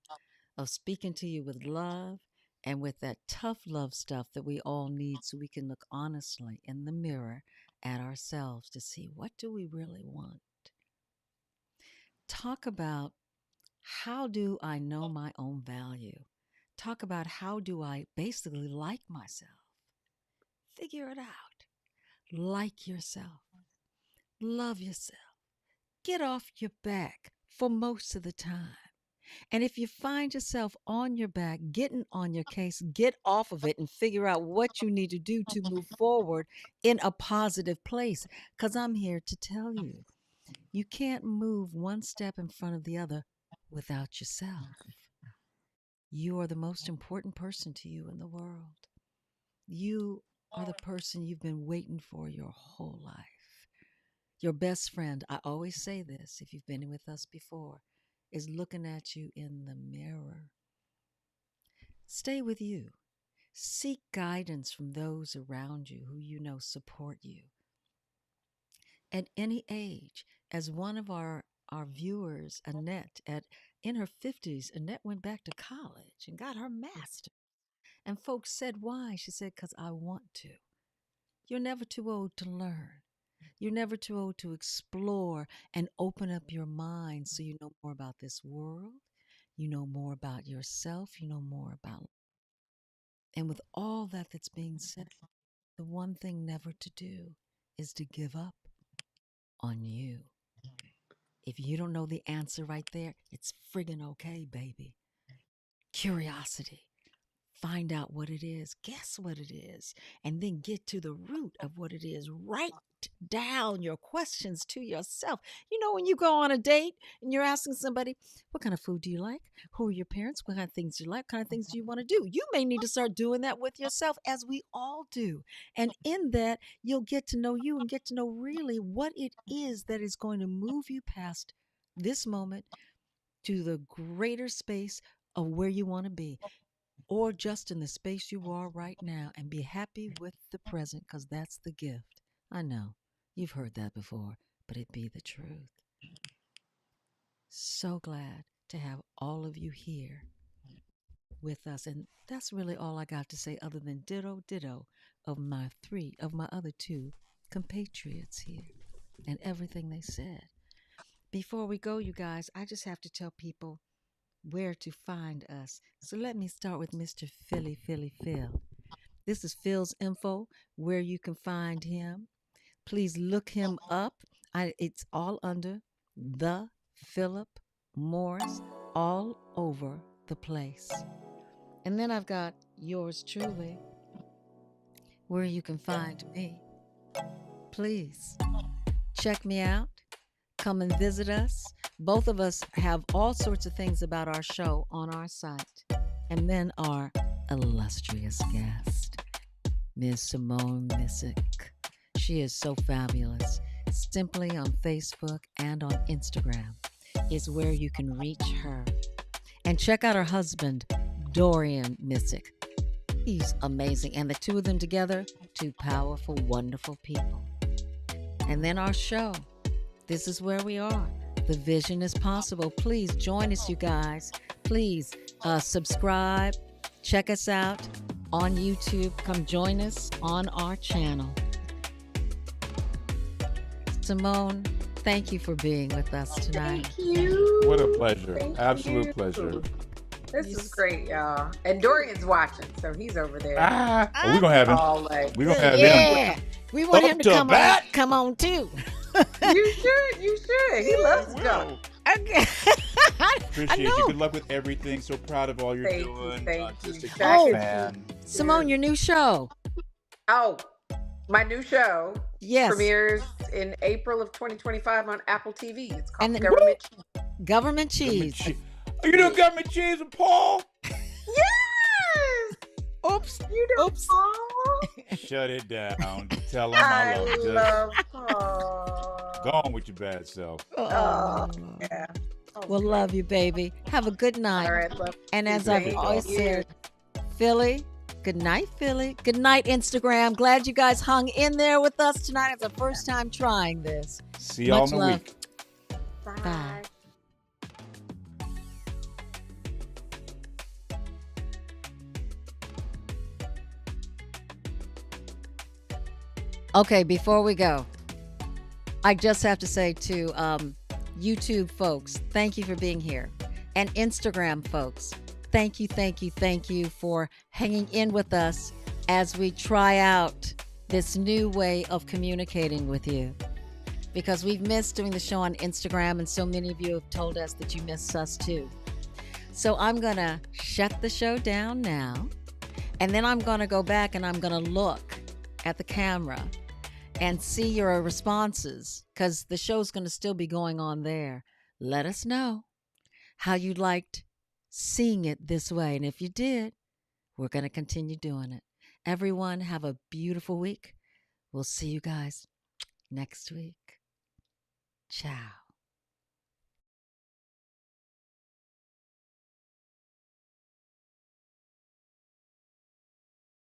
of speaking to you with love and with that tough love stuff that we all need, so we can look honestly in the mirror at ourselves to see, what do we really want? Talk about, how do I know my own value? Talk about, how do I basically like myself? Figure it out. Like yourself. Love yourself. Get off your back for most of the time. And if you find yourself on your back, getting on your case, get off of it and figure out what you need to do to move forward in a positive place. Because I'm here to tell you, you can't move one step in front of the other without yourself. You are the most important person to you in the world. You are the person you've been waiting for your whole life. Your best friend, I always say this if you've been with us before, is looking at you in the mirror. Stay with you. Seek guidance from those around you who you know support you. At any age, as one of our viewers, Annette, in her 50s, Annette went back to college and got her master's. And folks said, why? She said, because I want to. You're never too old to learn. You're never too old to explore and open up your mind, so you know more about this world. You know more about yourself. You know more about. And with all that's being said, the one thing never to do is to give up on you. If you don't know the answer right there, it's friggin' okay, baby. Curiosity. Find out what it is, guess what it is, and then get to the root of what it is. Write down your questions to yourself. You know, when you go on a date and you're asking somebody, what kind of food do you like? Who are your parents? What kind of things do you like? What kind of things do you want to do? You may need to start doing that with yourself, as we all do. And in that, you'll get to know you and get to know really what it is that is going to move you past this moment to the greater space of where you want to be, or just in the space you are right now, and be happy with the present, because that's the gift. I know you've heard that before, but it be the truth. So glad to have all of you here with us. And that's really all I got to say, other than ditto, ditto of my other two compatriots here and everything they said. Before we go, you guys, I just have to tell people where to find us. So let me start with Mr. Philly Phil. This is Phil's info, where you can find him. Please look him up. It's all under the Philip Morris, all over the place. And then I've got yours truly, where you can find me. Please check me out. Come and visit us. Both of us have all sorts of things about our show on our site. And then our illustrious guest, Ms. Simone Missick. She is so fabulous. Simply on Facebook and on Instagram is where you can reach her. And check out her husband, Dorian Missick. He's amazing. And the two of them together, two powerful, wonderful people. And then our show. This is where we are. The vision is possible. Please join us, you guys. Please subscribe. Check us out on YouTube. Come join us on our channel. Simone, thank you for being with us tonight. Thank you. What a pleasure. Thank Absolute you. pleasure. This You is s- great, y'all. And Dorian's watching, so he's over there. Oh, we're gonna have him. All like, We're gonna have him. Yeah, we want Up him to to come on. bat. Come on too. you should. He loves to go. Okay. I Appreciate you. know. Good luck with everything. So proud of all you're Thank you, doing. thank Just you. a Back huge Oh. fan. Simone, your new show. Oh, my new show Yes. premieres in April of 2025 on Apple TV. It's called And then- Government Cheese. Government Government cheese. cheese. Are you doing government cheese with Paul? Yes! Oops. You know Oops. Paul? Shut it down. Tell him I I love you. love Paul. Go on with your bad self. Oh, yeah. Oh, Well, love you, baby. Have a good night. all right, love And you. as I've Thank always you. said, Philly, good night, Philly. Good night, Instagram. Glad you guys hung in there with us tonight. It's the first time trying this. See y'all Much in a love. week. Bye. Bye. Okay, before we go, I just have to say to YouTube folks, thank you for being here. And Instagram folks, thank you for hanging in with us as we try out this new way of communicating with you. Because we've missed doing the show on Instagram, and so many of you have told us that you miss us too. So I'm going to shut the show down now, and then I'm going to go back and I'm going to look at the camera and see your responses, because the show's going to still be going on there. Let us know how you liked seeing it this way. And if you did, we're going to continue doing it. Everyone, have a beautiful week. We'll see you guys next week. Ciao.